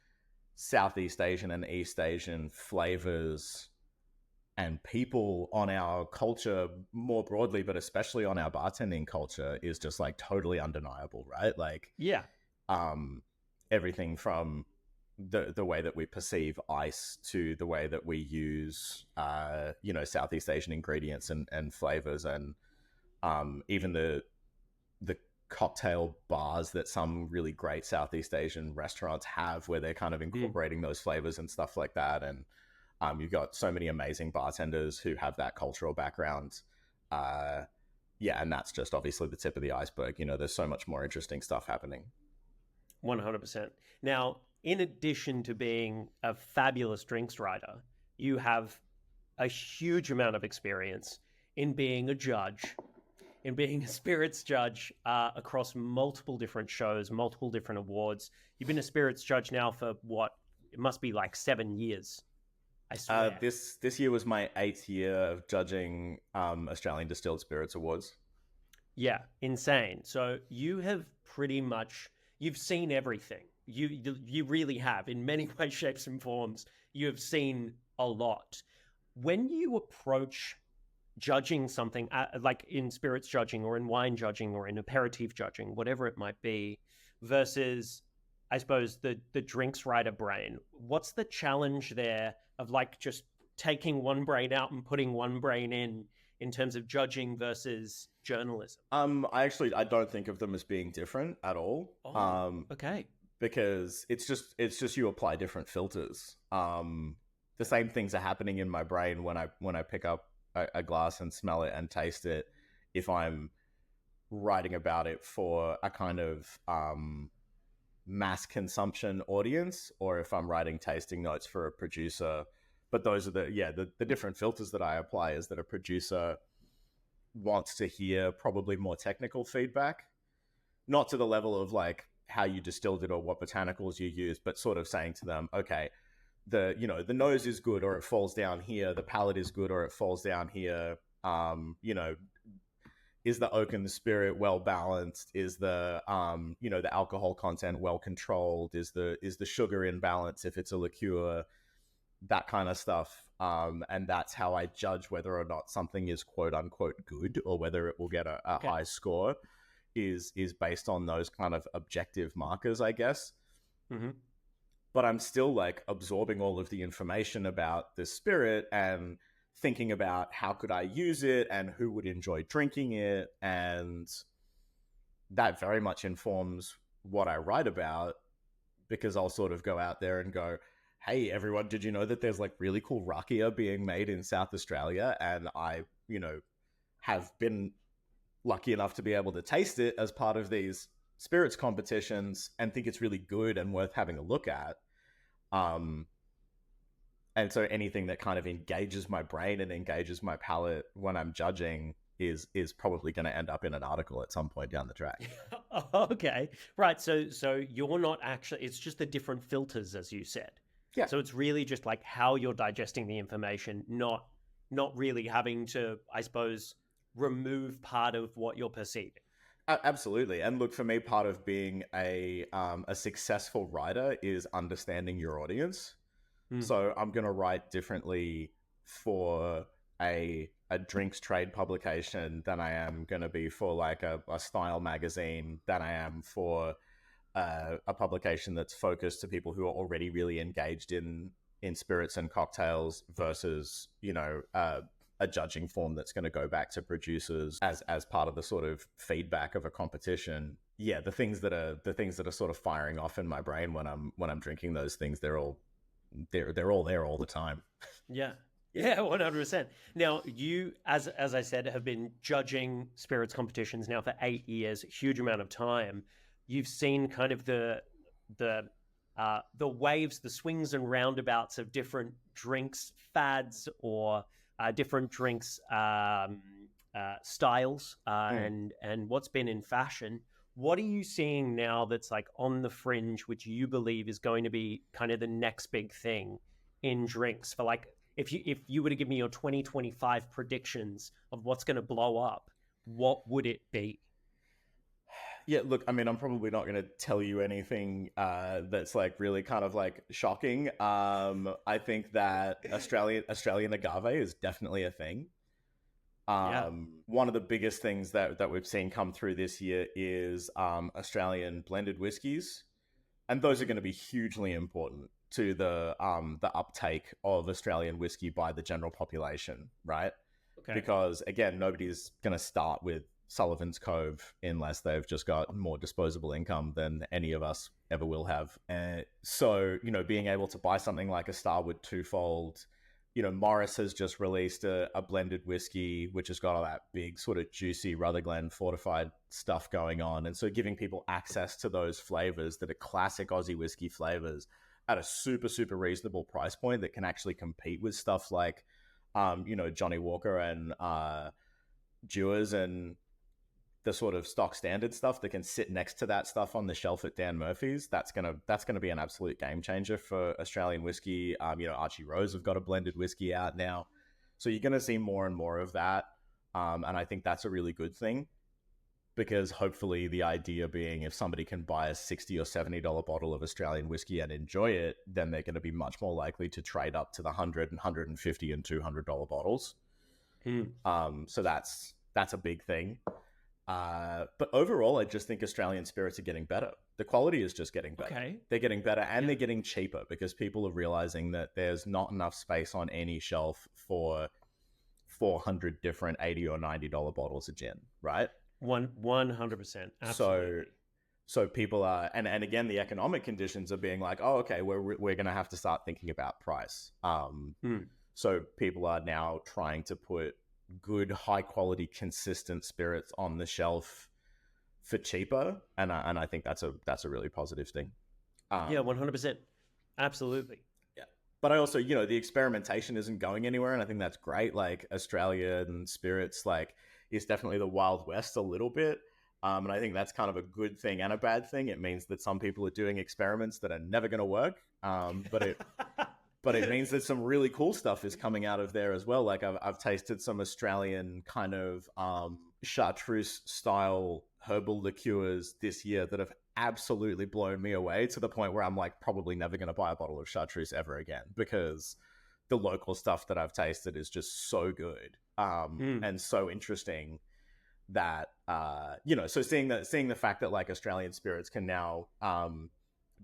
Southeast Asian and East Asian flavors and people on our culture more broadly, but especially on our bartending culture, is just like totally undeniable, right? Like, everything from the way that we perceive ice to the way that we use, Southeast Asian ingredients and flavors, and even the cocktail bars that some really great Southeast Asian restaurants have, where they're kind of incorporating those flavors and stuff like that. And you've got so many amazing bartenders who have that cultural background. And that's just obviously the tip of the iceberg. There's so much more interesting stuff happening. 100%. Now, in addition to being a fabulous drinks writer, you have a huge amount of experience in being a judge, in being a spirits judge across multiple different shows, multiple different awards. You've been a spirits judge now for what? It must be like 7 years. I swear. This year was my 8th year of judging Australian Distilled Spirits Awards. Yeah, insane. So you have pretty much you've seen everything. You really have in many ways, shapes, and forms. You have seen a lot. When you approach judging something, like in spirits judging or in wine judging or in aperitif judging, whatever it might be, versus, I suppose, the drinks writer brain, what's the challenge there of like just taking one brain out and putting one brain in terms of judging versus journalism? I don't think of them as being different at all. Oh, okay. Because it's just you apply different filters. The same things are happening in my brain when I pick up a glass and smell it and taste it. If I'm writing about it for a kind of mass consumption audience, or if I'm writing tasting notes for a producer. But those are the different filters that I apply is that a producer wants to hear probably more technical feedback, not to the level of like how you distilled it or what botanicals you use, but sort of saying to them, okay, the nose is good or it falls down here, the palate is good or it falls down here. Is the oak and the spirit well balanced? Is the the alcohol content well controlled? Is the sugar in balance if it's a liqueur? That kind of stuff. And that's how I judge whether or not something is quote unquote good or whether it will get a Okay. high score is based on those kind of objective markers, I guess. Mm-hmm. But I'm still like absorbing all of the information about the spirit and thinking about how could I use it and who would enjoy drinking it. And that very much informs what I write about, because I'll sort of go out there and go, hey, everyone, did you know that there's like really cool rakia being made in South Australia? And I, have been lucky enough to be able to taste it as part of these spirits competitions and think it's really good and worth having a look at. And so anything that kind of engages my brain and engages my palate when I'm judging is probably going to end up in an article at some point down the track. Okay. Right. So you're not actually, it's just the different filters, as you said. Yeah. So it's really just like how you're digesting the information, not really having to, I suppose, remove part of what you're perceiving. Absolutely. And look, for me, part of being a successful writer is understanding your audience. So I'm going to write differently for a drinks trade publication than I am going to be for like a style magazine, than I am for a publication that's focused to people who are already really engaged in spirits and cocktails versus, a judging form that's going to go back to producers as part of the sort of feedback of a competition. Yeah, the things that are sort of firing off in my brain when I'm drinking those things, they're all there all the time. Yeah. Yeah, 100%. Now, you, as I said, have been judging spirits competitions now for 8 years, a huge amount of time. You've seen kind of the waves, the swings and roundabouts of different drinks fads or different drinks styles and what's been in fashion. What are you seeing now that's like on the fringe, which you believe is going to be kind of the next big thing in drinks? For like, if you were to give me your 2025 predictions of what's going to blow up, what would it be? Yeah, look, I mean, I'm probably not going to tell you anything that's like really kind of like shocking. I think that Australian agave is definitely a thing. One of the biggest things that we've seen come through this year is Australian blended whiskies, and those are going to be hugely important to the uptake of Australian whiskey by the general population, right? Okay. Because again, nobody's going to start with Sullivan's Cove unless they've just got more disposable income than any of us ever will have. So, being able to buy something like a Starwood Twofold, Morris has just released a blended whiskey, which has got all that big sort of juicy Rutherglen fortified stuff going on. And so giving people access to those flavors that are classic Aussie whiskey flavors at a super, super reasonable price point that can actually compete with stuff like, Johnny Walker and Dewars and the sort of stock standard stuff that can sit next to that stuff on the shelf at Dan Murphy's. That's gonna be an absolute game changer for Australian whiskey. Archie Rose have got a blended whiskey out now, so you're gonna see more and more of that, and I think that's a really good thing. because hopefully the idea being if somebody can buy a $60 or $70 bottle of Australian whiskey and enjoy it, then they're going to be much more likely to trade up to the $100 and $150 and $200 bottles. So that's a big thing. But overall, I just think Australian spirits are getting better. The quality is just getting better. Okay. They're getting better, and they're getting cheaper because people are realizing that there's not enough space on any shelf for 400 different $80 or $90 bottles of gin, right? 100%. Absolutely. So people are, and again, the economic conditions are being like, oh, okay, we're going to have to start thinking about price. So people are now trying to put good, high quality, consistent spirits on the shelf for cheaper, and I think that's a really positive thing. 100%. Absolutely. Yeah, but I also, the experimentation isn't going anywhere, and I think that's great. Like Australian spirits, like, is definitely the Wild West a little bit. And I think that's kind of a good thing and a bad thing. It means that some people are doing experiments that are never going to work. But it means that some really cool stuff is coming out of there as well. Like I've tasted some Australian kind of chartreuse style herbal liqueurs this year that have absolutely blown me away to the point where I'm like probably never going to buy a bottle of chartreuse ever again because the local stuff that I've tasted is just so good and so interesting that so seeing the fact that like Australian spirits can now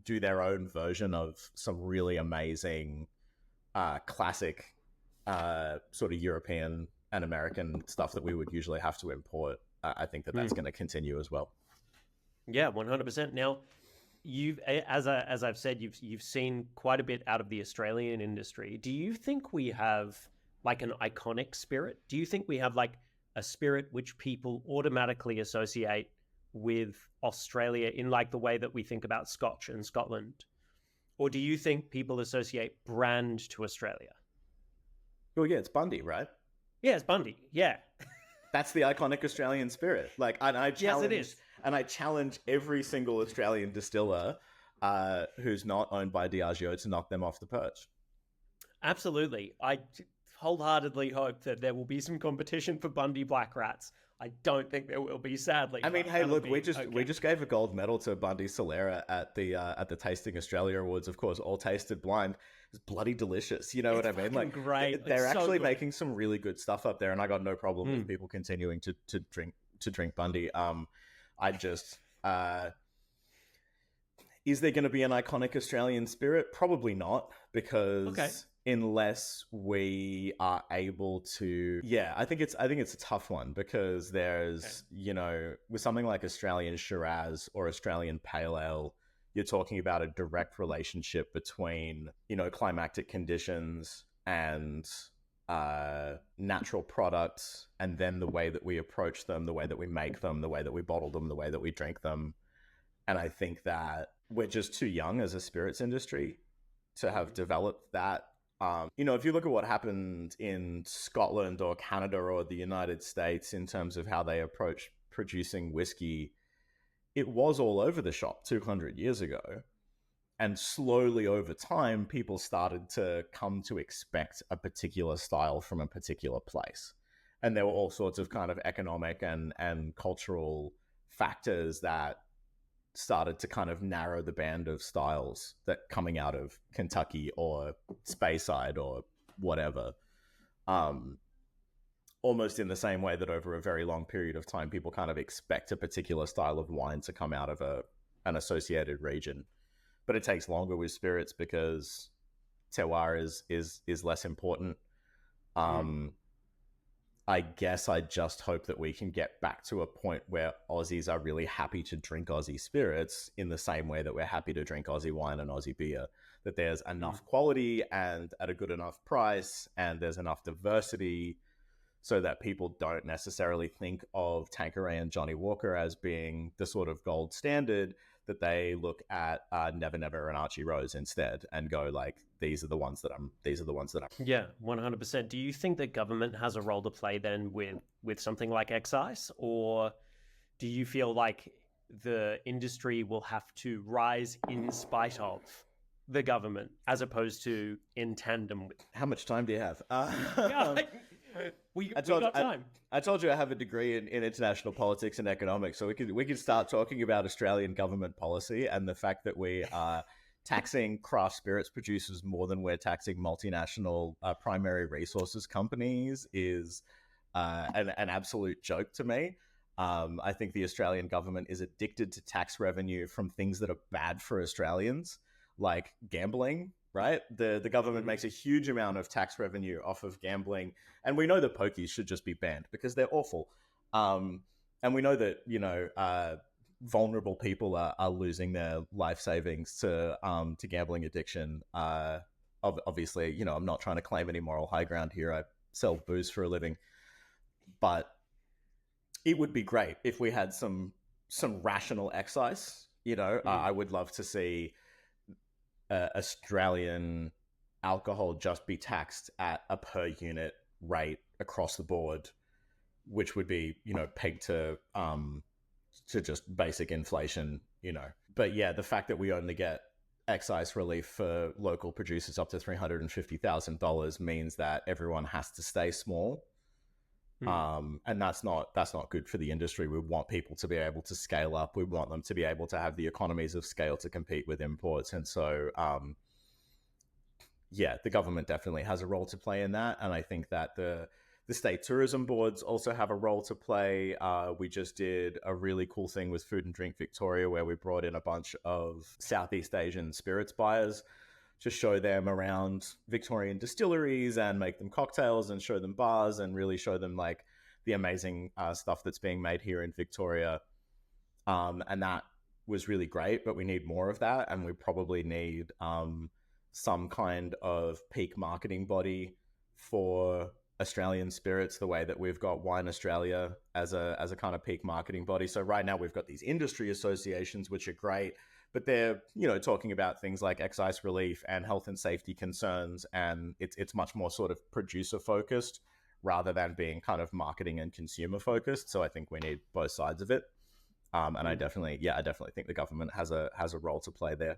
do their own version of some really amazing classic sort of European and American stuff that we would usually have to import. I think that's going to continue as well. Yeah, 100%. Now, you've, as I've said, you've seen quite a bit out of the Australian industry. Do you think we have like an iconic spirit? Do you think we have like a spirit which people automatically associate with Australia in like the way that we think about Scotch and Scotland? Or do you think people associate brand to Australia? Well, yeah, it's Bundy, right? Yeah, it's Bundy. Yeah. That's the iconic Australian spirit. Like, and I challenge, yes, it is. And I challenge every single Australian distiller who's not owned by Diageo to knock them off the perch. Absolutely. I wholeheartedly hope that there will be some competition for Bundy Black Rats. I don't think there will be, sadly. I mean, hey, look, we just gave a gold medal to Bundy Solera at the Tasting Australia Awards. Of course, all tasted blind. It's bloody delicious. You know what I mean? Like, great. They're actually making some really good stuff up there, and I got no problem with people continuing to drink Bundy. I just is there going to be an iconic Australian spirit? Probably not, because unless we are able to, I think it's a tough one, because there's with something like Australian Shiraz or Australian Pale Ale, you're talking about a direct relationship between climactic conditions and natural products, and then the way that we approach them, the way that we make them, the way that we bottle them, the way that we drink them. And I think that we're just too young as a spirits industry to have developed that. If you look at what happened in Scotland or Canada or the United States in terms of how they approach producing whiskey, it was all over the shop 200 years ago. And slowly over time, people started to come to expect a particular style from a particular place. And there were all sorts of kind of economic and cultural factors that started to kind of narrow the band of styles that coming out of Kentucky or Speyside or whatever. Almost in the same way that over a very long period of time, people kind of expect a particular style of wine to come out of an associated region. But it takes longer with spirits because terroir is less important. I guess I just hope that we can get back to a point where Aussies are really happy to drink Aussie spirits in the same way that we're happy to drink Aussie wine and Aussie beer. That there's enough quality and at a good enough price, and there's enough diversity so that people don't necessarily think of Tanqueray and Johnny Walker as being the sort of gold standard, that they look at Never Never and Archie Rose instead and go like, these are the ones that I'm. Yeah, 100%. Do you think that government has a role to play then with something like excise, or do you feel like the industry will have to rise in spite of the government as opposed to in tandem with? How much time do you have? We I told got time. I told you I have a degree in international politics and economics, so we could start talking about Australian government policy and the fact that we are taxing craft spirits producers more than we're taxing multinational primary resources companies is an absolute joke to me. I think the Australian government is addicted to tax revenue from things that are bad for Australians, like gambling. Right, the government makes a huge amount of tax revenue off of gambling, and we know that pokies should just be banned because they're awful. And we know that vulnerable people are losing their life savings to gambling addiction. Obviously, I'm not trying to claim any moral high ground here. I sell booze for a living, but it would be great if we had some rational excise. I would love to see Australian alcohol just be taxed at a per unit rate across the board, which would be pegged to just basic inflation. But yeah, the fact that we only get excise relief for local producers up to $350,000 means that everyone has to stay small. And that's not good for the industry. We want people to be able to scale up. We want them to be able to have the economies of scale to compete with imports. And so, the government definitely has a role to play in that. And I think that the state tourism boards also have a role to play. We just did a really cool thing with Food and Drink Victoria, where we brought in a bunch of Southeast Asian spirits buyers to show them around Victorian distilleries and make them cocktails and show them bars and really show them like the amazing stuff that's being made here in Victoria. And that was really great, but we need more of that. And we probably need some kind of peak marketing body for Australian spirits, the way that we've got Wine Australia as a kind of peak marketing body. So right now we've got these industry associations, which are great, but they're talking about things like excise relief and health and safety concerns, and it's much more sort of producer focused rather than being kind of marketing and consumer focused. So I think we need both sides of it, and I definitely think the government has a role to play there.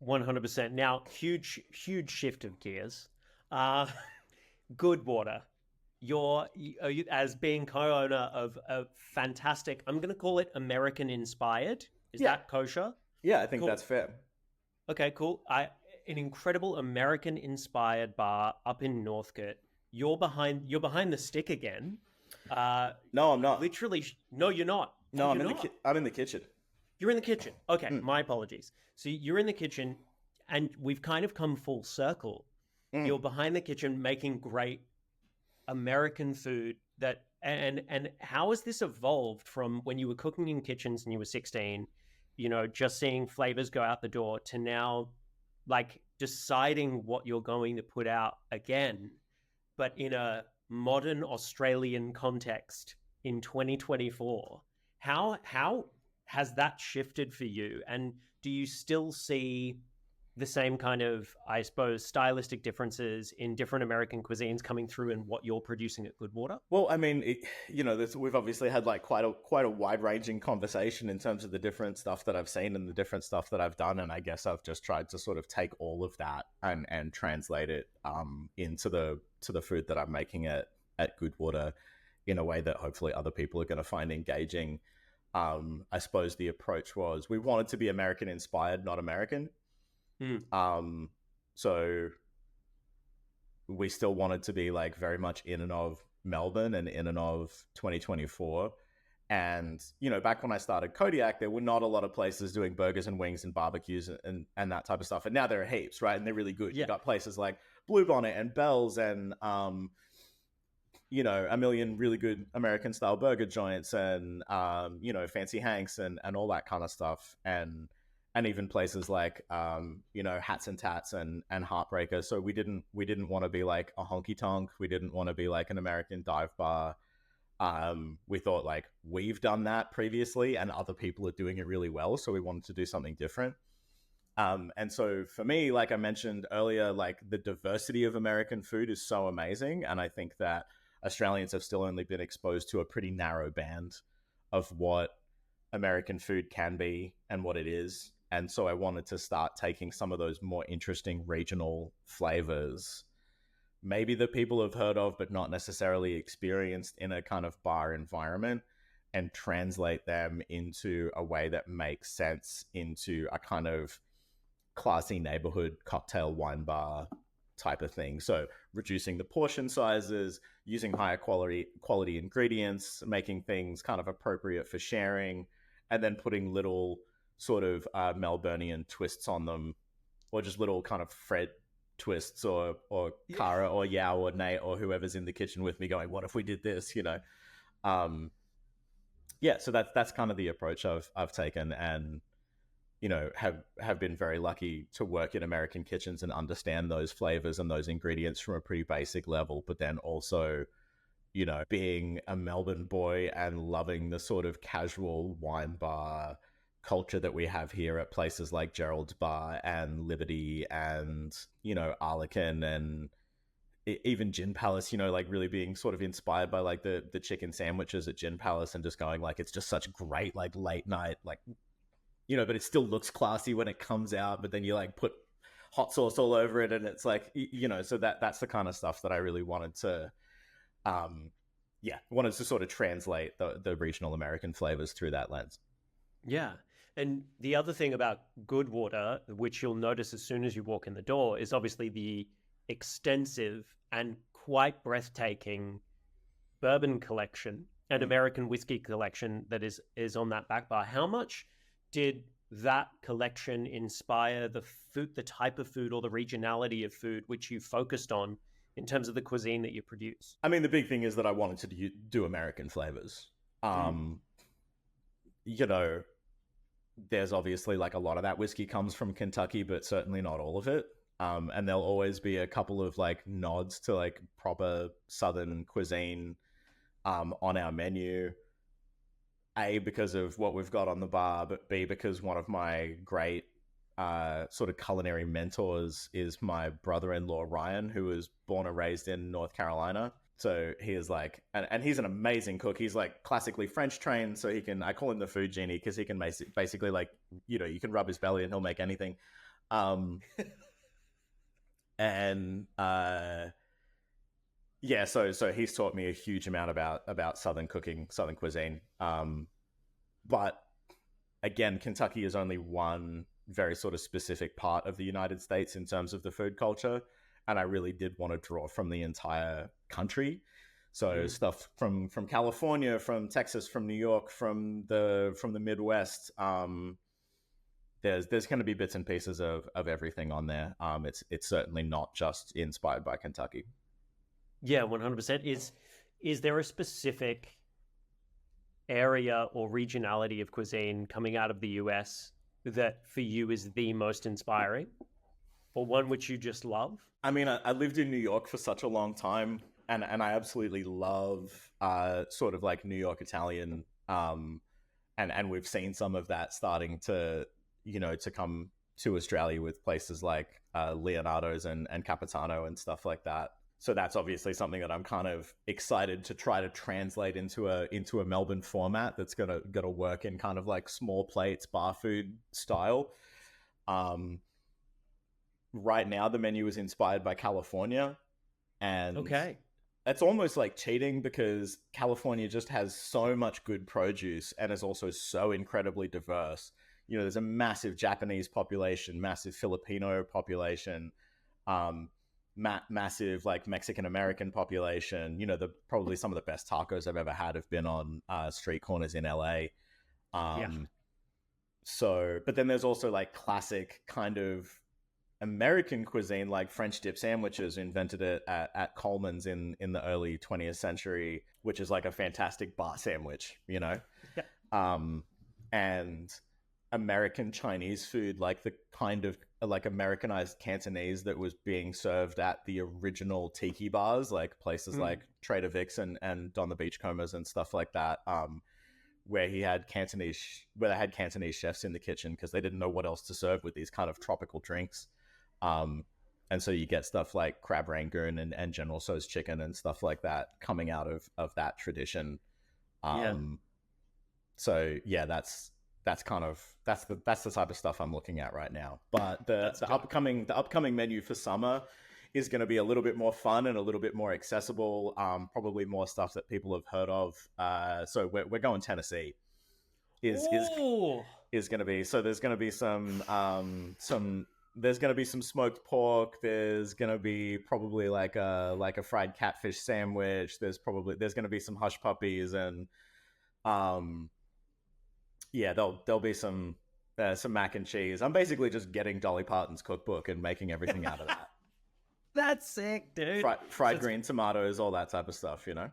100%. Now, huge shift of gears. Goodwater, you as being co-owner of a fantastic, I'm going to call it American inspired. Is that kosher? Yeah, I think that's fair. Okay, cool. An incredible American inspired bar up in Northcote. You're behind the stick again. No, I'm not. Literally, no, you're not. No, I'm in the kitchen. You're in the kitchen. Okay, my apologies. So you're in the kitchen, and we've kind of come full circle. You're behind the kitchen making great American food. And how has this evolved from when you were cooking in kitchens and you were 16, just seeing flavors go out the door, to now like deciding what you're going to put out again, but in a modern Australian context in 2024? How has that shifted for you? And do you still see the same kind of, I suppose, stylistic differences in different American cuisines coming through in what you're producing at Goodwater? Well, I mean, we've obviously had like quite a wide-ranging conversation in terms of the different stuff that I've seen and the different stuff that I've done, and I guess I've just tried to sort of take all of that and translate it into the food that I'm making at Goodwater in a way that hopefully other people are going to find engaging. I suppose the approach was we wanted to be American inspired, not American. So we still wanted to be like very much in and of Melbourne and in and of 2024. And, back when I started Kodiak, there were not a lot of places doing burgers and wings and barbecues and that type of stuff. And now there are heaps, right? And they're really good. Yeah. You got places like Bluebonnet and Bell's and, a million really good American style burger joints and, Fancy Hanks and all that kind of stuff. And even places like, Hats and Tats and Heartbreaker. So we didn't want to be like a honky tonk. We didn't want to be like an American dive bar. We thought like we've done that previously and other people are doing it really well. So we wanted to do something different. And so for me, like I mentioned earlier, like the diversity of American food is so amazing. And I think that Australians have still only been exposed to a pretty narrow band of what American food can be and what it is. And so I wanted to start taking some of those more interesting regional flavors maybe that people have heard of, but not necessarily experienced in a kind of bar environment, and translate them into a way that makes sense into a kind of classy neighborhood cocktail wine bar type of thing. So reducing the portion sizes, using higher quality ingredients, making things kind of appropriate for sharing, and then putting little sort of Melburnian twists on them, or just little kind of Fred twists, or Cara or Yao or Nate or whoever's in the kitchen with me going, what if we did this, so that's kind of the approach I've taken, and have been very lucky to work in American kitchens and understand those flavors and those ingredients from a pretty basic level, but then also being a Melbourne boy and loving the sort of casual wine bar culture that we have here at places like Gerald's Bar and Liberty and Arlequin and even Gin Palace, like really being sort of inspired by like the chicken sandwiches at Gin Palace, and just going like, it's just such great like late night, like but it still looks classy when it comes out, but then you like put hot sauce all over it, and it's like, so that's the kind of stuff that I really wanted to sort of translate the regional American flavors through that lens. Yeah. And the other thing about Goodwater, which you'll notice as soon as you walk in the door, is obviously the extensive and quite breathtaking bourbon collection and American whiskey collection that is on that back bar. How much did that collection inspire the food, the type of food or the regionality of food which you focused on in terms of the cuisine that you produce? I mean, the big thing is that I wanted to do American flavors. There's obviously like a lot of that whiskey comes from Kentucky, but certainly not all of it. And there'll always be a couple of like nods to like proper Southern cuisine on our menu. A, because of what we've got on the bar, but B, because one of my great sort of culinary mentors is my brother-in-law, Ryan, who was born and raised in North Carolina. So he is like, and he's an amazing cook. He's like classically French trained, so I call him the food genie, because he can basically like, you can rub his belly and he'll make anything. So he's taught me a huge amount about Southern cooking, Southern cuisine. But again, Kentucky is only one very sort of specific part of the United States in terms of the food culture. And I really did want to draw from the entire country. So stuff from California, from Texas, from New York, from the Midwest. There's going to be bits and pieces of everything on there. It's certainly not just inspired by Kentucky. Yeah, 100%. Is there a specific area or regionality of cuisine coming out of the US that for you is the most inspiring, or one which you just love? I mean, I lived in New York for such a long time, and I absolutely love sort of like New York Italian, and we've seen some of that starting to come to Australia with places like Leonardo's and Capitano and stuff like that. So that's obviously something that I'm kind of excited to try to translate into a Melbourne format that's gonna work in kind of like small plates, bar food style. Right now, the menu is inspired by California, and it's almost like cheating, because California just has so much good produce and is also so incredibly diverse. There's a massive Japanese population, massive Filipino population, massive like Mexican American population. Probably some of the best tacos I've ever had have been on street corners in LA. So, but then there's also like classic kind of American cuisine, like French dip sandwiches, invented it at Coleman's in the early 20th century, which is like a fantastic bar sandwich, and American Chinese food, like the kind of like Americanized Cantonese that was being served at the original tiki bars, like places like Trader Vic's and Don the Beachcombers and stuff like that, where they had Cantonese chefs in the kitchen because they didn't know what else to serve with these kind of tropical drinks. And so you get stuff like crab rangoon and General Tso's chicken and stuff like that coming out of that tradition. So yeah, that's the type of stuff I'm looking at right now. But the upcoming menu for summer is going to be a little bit more fun and a little bit more accessible. Probably more stuff that people have heard of. So we're going Tennessee. Is going to be, so there's going to be some there's going to be some smoked pork. There's going to be probably like a fried catfish sandwich. There's going to be some hush puppies, and yeah, there'll be some mac and cheese. I'm basically just getting Dolly Parton's cookbook and making everything out of that. That's sick, dude. Fried green tomatoes, all that type of stuff, you know?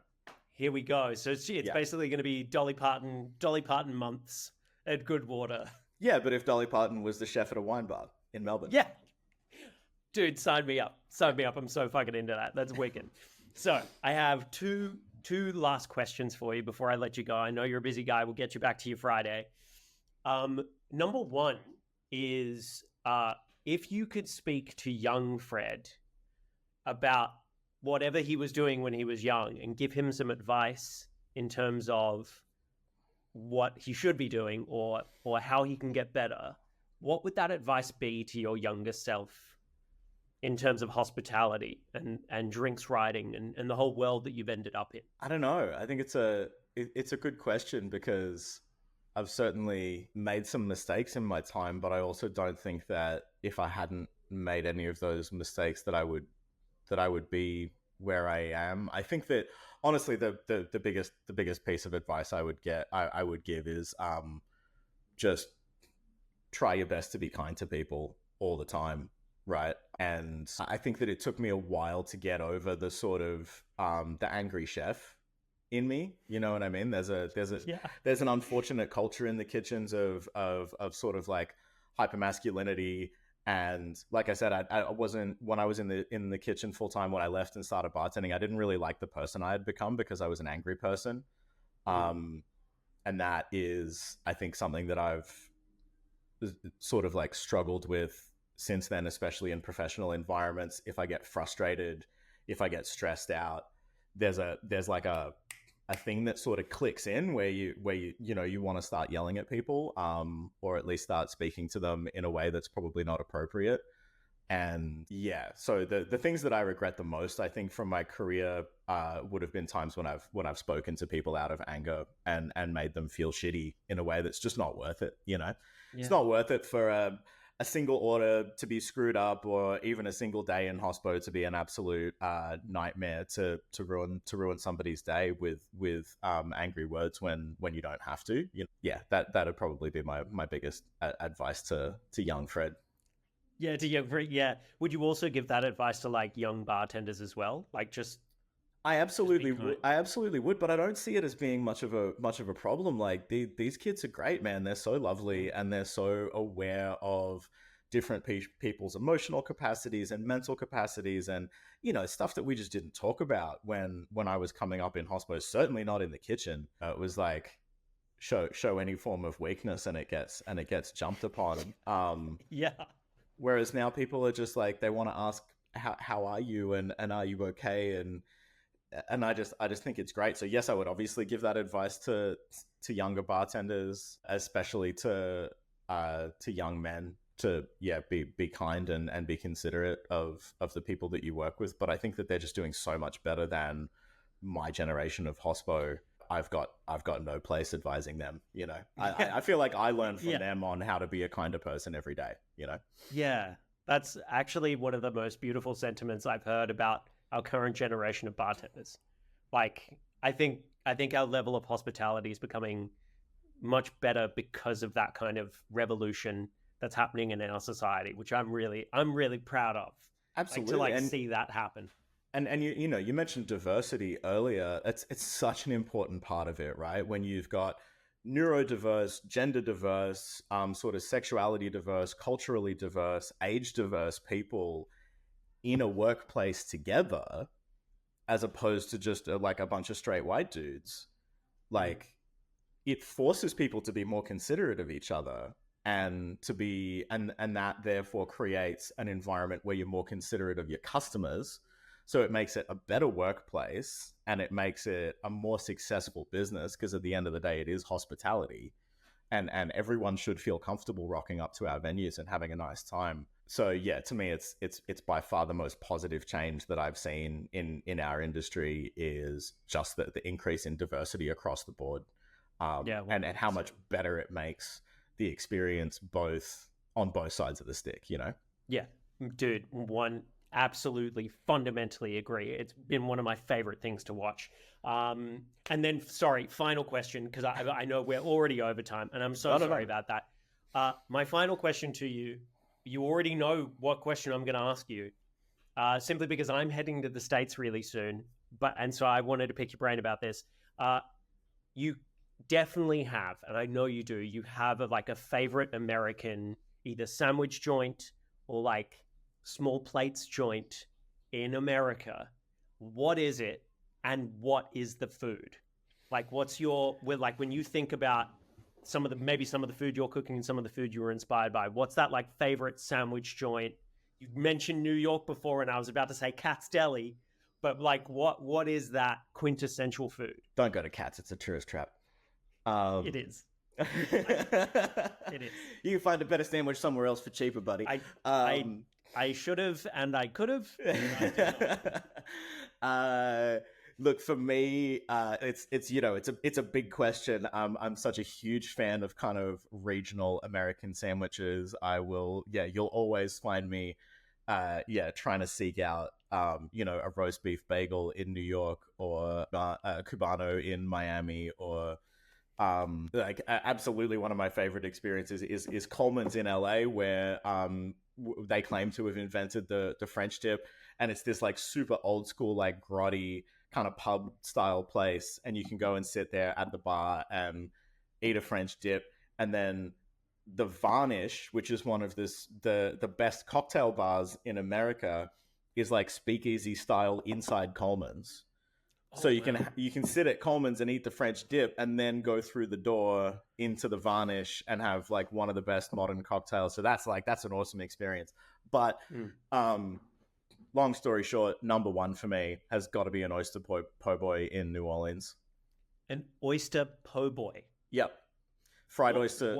Here we go. So it's basically going to be Dolly Parton months at Goodwater. Yeah, but if Dolly Parton was the chef at a wine bar in Melbourne. Yeah. Dude, sign me up. Sign me up. I'm so fucking into that. That's wicked. So I have two last questions for you before I let you go. I know you're a busy guy. We'll get you back to your Friday. Number one is if you could speak to young Fred about whatever he was doing when he was young and give him some advice in terms of what he should be doing or how he can get better, what would that advice be to your younger self in terms of hospitality and drinks writing and the whole world that you've ended up in? I don't know. I think it's a good question, because I've certainly made some mistakes in my time, but I also don't think that if I hadn't made any of those mistakes that I would be where I am. I think that honestly the biggest piece of advice I would give is just try your best to be kind to people all the time, right? And I think that it took me a while to get over the sort of the angry chef in me, you know what I mean? There's an unfortunate culture in the kitchens of sort of like hypermasculinity. And like I said, I wasn't, when I was in the kitchen full time, when I left and started bartending, I didn't really like the person I had become because I was an angry person. And that is, I think, something that I've sort of like struggled with since then, especially in professional environments. If I get frustrated, if I get stressed out, there's like a thing that sort of clicks in where you want to start yelling at people, or at least start speaking to them in a way that's probably not appropriate. And yeah, so the things that I regret the most, I think, from my career would have been times when I've spoken to people out of anger and made them feel shitty in a way that's just not worth it. You know, It's not worth it for a single order to be screwed up, or even a single day in hospo to be an absolute nightmare to ruin somebody's day with angry words when you don't have to. That'd probably be my biggest advice to young Fred. Yeah, to young Fred. Yeah, would you also give that advice to like young bartenders as well? Like just. I absolutely would, but I don't see it as being much of a problem. Like these kids are great, man. They're so lovely, and they're so aware of different people's emotional capacities and mental capacities, and stuff that we just didn't talk about when I was coming up in hospo. Certainly not in the kitchen. It was like show any form of weakness, and it gets jumped upon. Yeah. Whereas now people are just like, they want to ask how are you and are you okay, and I just think it's great. So yes, I would obviously give that advice to younger bartenders, especially to young men, to be kind and be considerate of the people that you work with. But I think that they're just doing so much better than my generation of hospo. I've got no place advising them. I feel like I learned from them on how to be a kinder person every day. Yeah, that's actually one of the most beautiful sentiments I've heard about our current generation of bartenders. Like, I think our level of hospitality is becoming much better because of that kind of revolution that's happening in our society, which I'm really proud of. Absolutely. To see that happen. And you mentioned diversity earlier. It's such an important part of it, right? When you've got neurodiverse, gender diverse, sort of sexuality diverse, culturally diverse, age diverse people in a workplace together, as opposed to just like a bunch of straight white dudes, like it forces people to be more considerate of each other, and to be and that therefore creates an environment where you're more considerate of your customers. So it makes it a better workplace, and it makes it a more successful business, because at the end of the day, it is hospitality, and everyone should feel comfortable rocking up to our venues and having a nice time. So yeah, to me, it's by far the most positive change that I've seen in our industry is just the increase in diversity across the board, Yeah, and how much better it makes the experience on both sides of the stick. You know. Yeah, dude, one absolutely fundamentally agree. It's been one of my favorite things to watch. And then, sorry, final question, because I know we're already over time, and I'm so sorry about that. My final question to you, you already know what question I'm going to ask you, simply because I'm heading to the States really soon. And so I wanted to pick your brain about this. You definitely have, and I know you do, you have like a favorite American, either sandwich joint or like small plates joint in America. What is it, and what is the food? Like, when you think about some of the food you're cooking and some of the food you were inspired by, what's that like favorite sandwich joint? You mentioned New York before, and I was about to say Cat's Deli, but like, what is that quintessential food? Don't go to Cats; it's a tourist trap. It is. It is. You can find a better sandwich somewhere else for cheaper, buddy. I should have, and I could have. Look, for me, it's a big question. I'm such a huge fan of kind of regional American sandwiches. You'll always find me, trying to seek out, a roast beef bagel in New York, or a Cubano in Miami, or absolutely one of my favorite experiences is Coleman's in LA, where they claim to have invented the French dip, and it's this like super old school, like grotty kind of pub style place, and you can go and sit there at the bar and eat a French dip. And then the Varnish, which is one of the best cocktail bars in America, is like speakeasy style inside Coleman's. So you can sit at Coleman's and eat the French dip, and then go through the door into the Varnish and have like one of the best modern cocktails. So that's an awesome experience. But long story short, number one for me has got to be an oyster po' boy in New Orleans. An oyster po' boy. Yep. Fried oyster.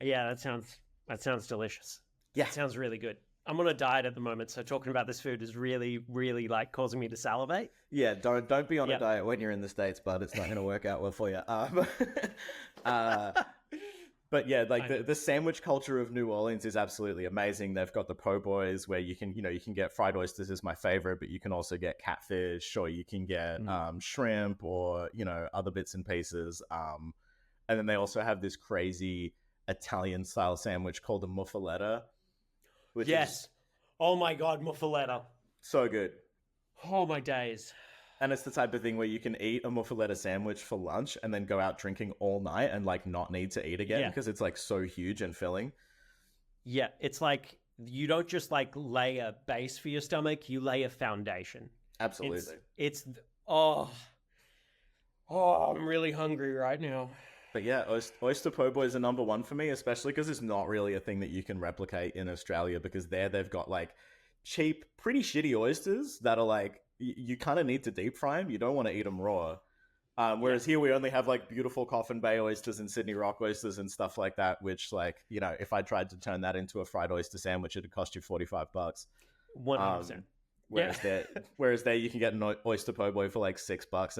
Yeah, that sounds delicious. Yeah, it sounds really good. I'm on a diet at the moment, so talking about this food is really, really like causing me to salivate. Yeah, don't be on a diet when you're in the States, bud. It's not going to work out well for you. But yeah, like the sandwich culture of New Orleans is absolutely amazing. They've got the po' boys where you can get fried oysters is my favorite, but you can also get catfish, or you can get shrimp, or other bits and pieces. And then they also have this crazy Italian style sandwich called a muffaletta. Yes. Oh my God, muffaletta. So good. Oh my days. And it's the type of thing where you can eat a muffaletta sandwich for lunch and then go out drinking all night and like not need to eat again, because it's like so huge and filling. Yeah, it's like you don't just like lay a base for your stomach, you lay a foundation. Absolutely. I'm really hungry right now. But yeah, oyster po' boys are number one for me, especially because it's not really a thing that you can replicate in Australia, because they've got like cheap, pretty shitty oysters that are like, you kind of need to deep fry them. You don't want to eat them raw. Whereas here we only have like beautiful Coffin Bay oysters and Sydney Rock oysters and stuff like that, which like, if I tried to turn that into a fried oyster sandwich, it'd cost you $45. 100%. Whereas there you can get an oyster po' boy for like $6,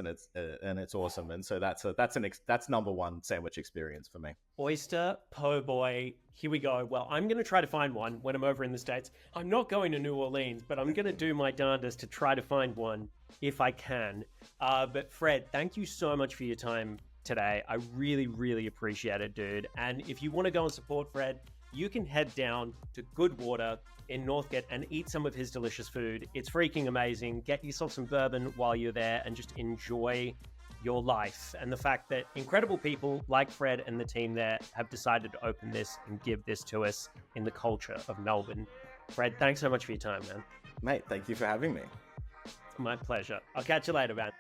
and it's awesome. And so that's number one sandwich experience for me. Oyster po' boy. Here we go. Well, I'm going to try to find one when I'm over in the States. I'm not going to New Orleans, but I'm going to do my darndest to try to find one if I can. But Fred, thank you so much for your time today. I really, really appreciate it, dude. And if you want to go and support Fred, you can head down to Goodwater in Northgate and eat some of his delicious food. It's freaking amazing. Get yourself some bourbon while you're there and just enjoy your life. And the fact that incredible people like Fred and the team there have decided to open this and give this to us in the culture of Melbourne. Fred, thanks so much for your time, man. Mate, thank you for having me. My pleasure. I'll catch you later, man.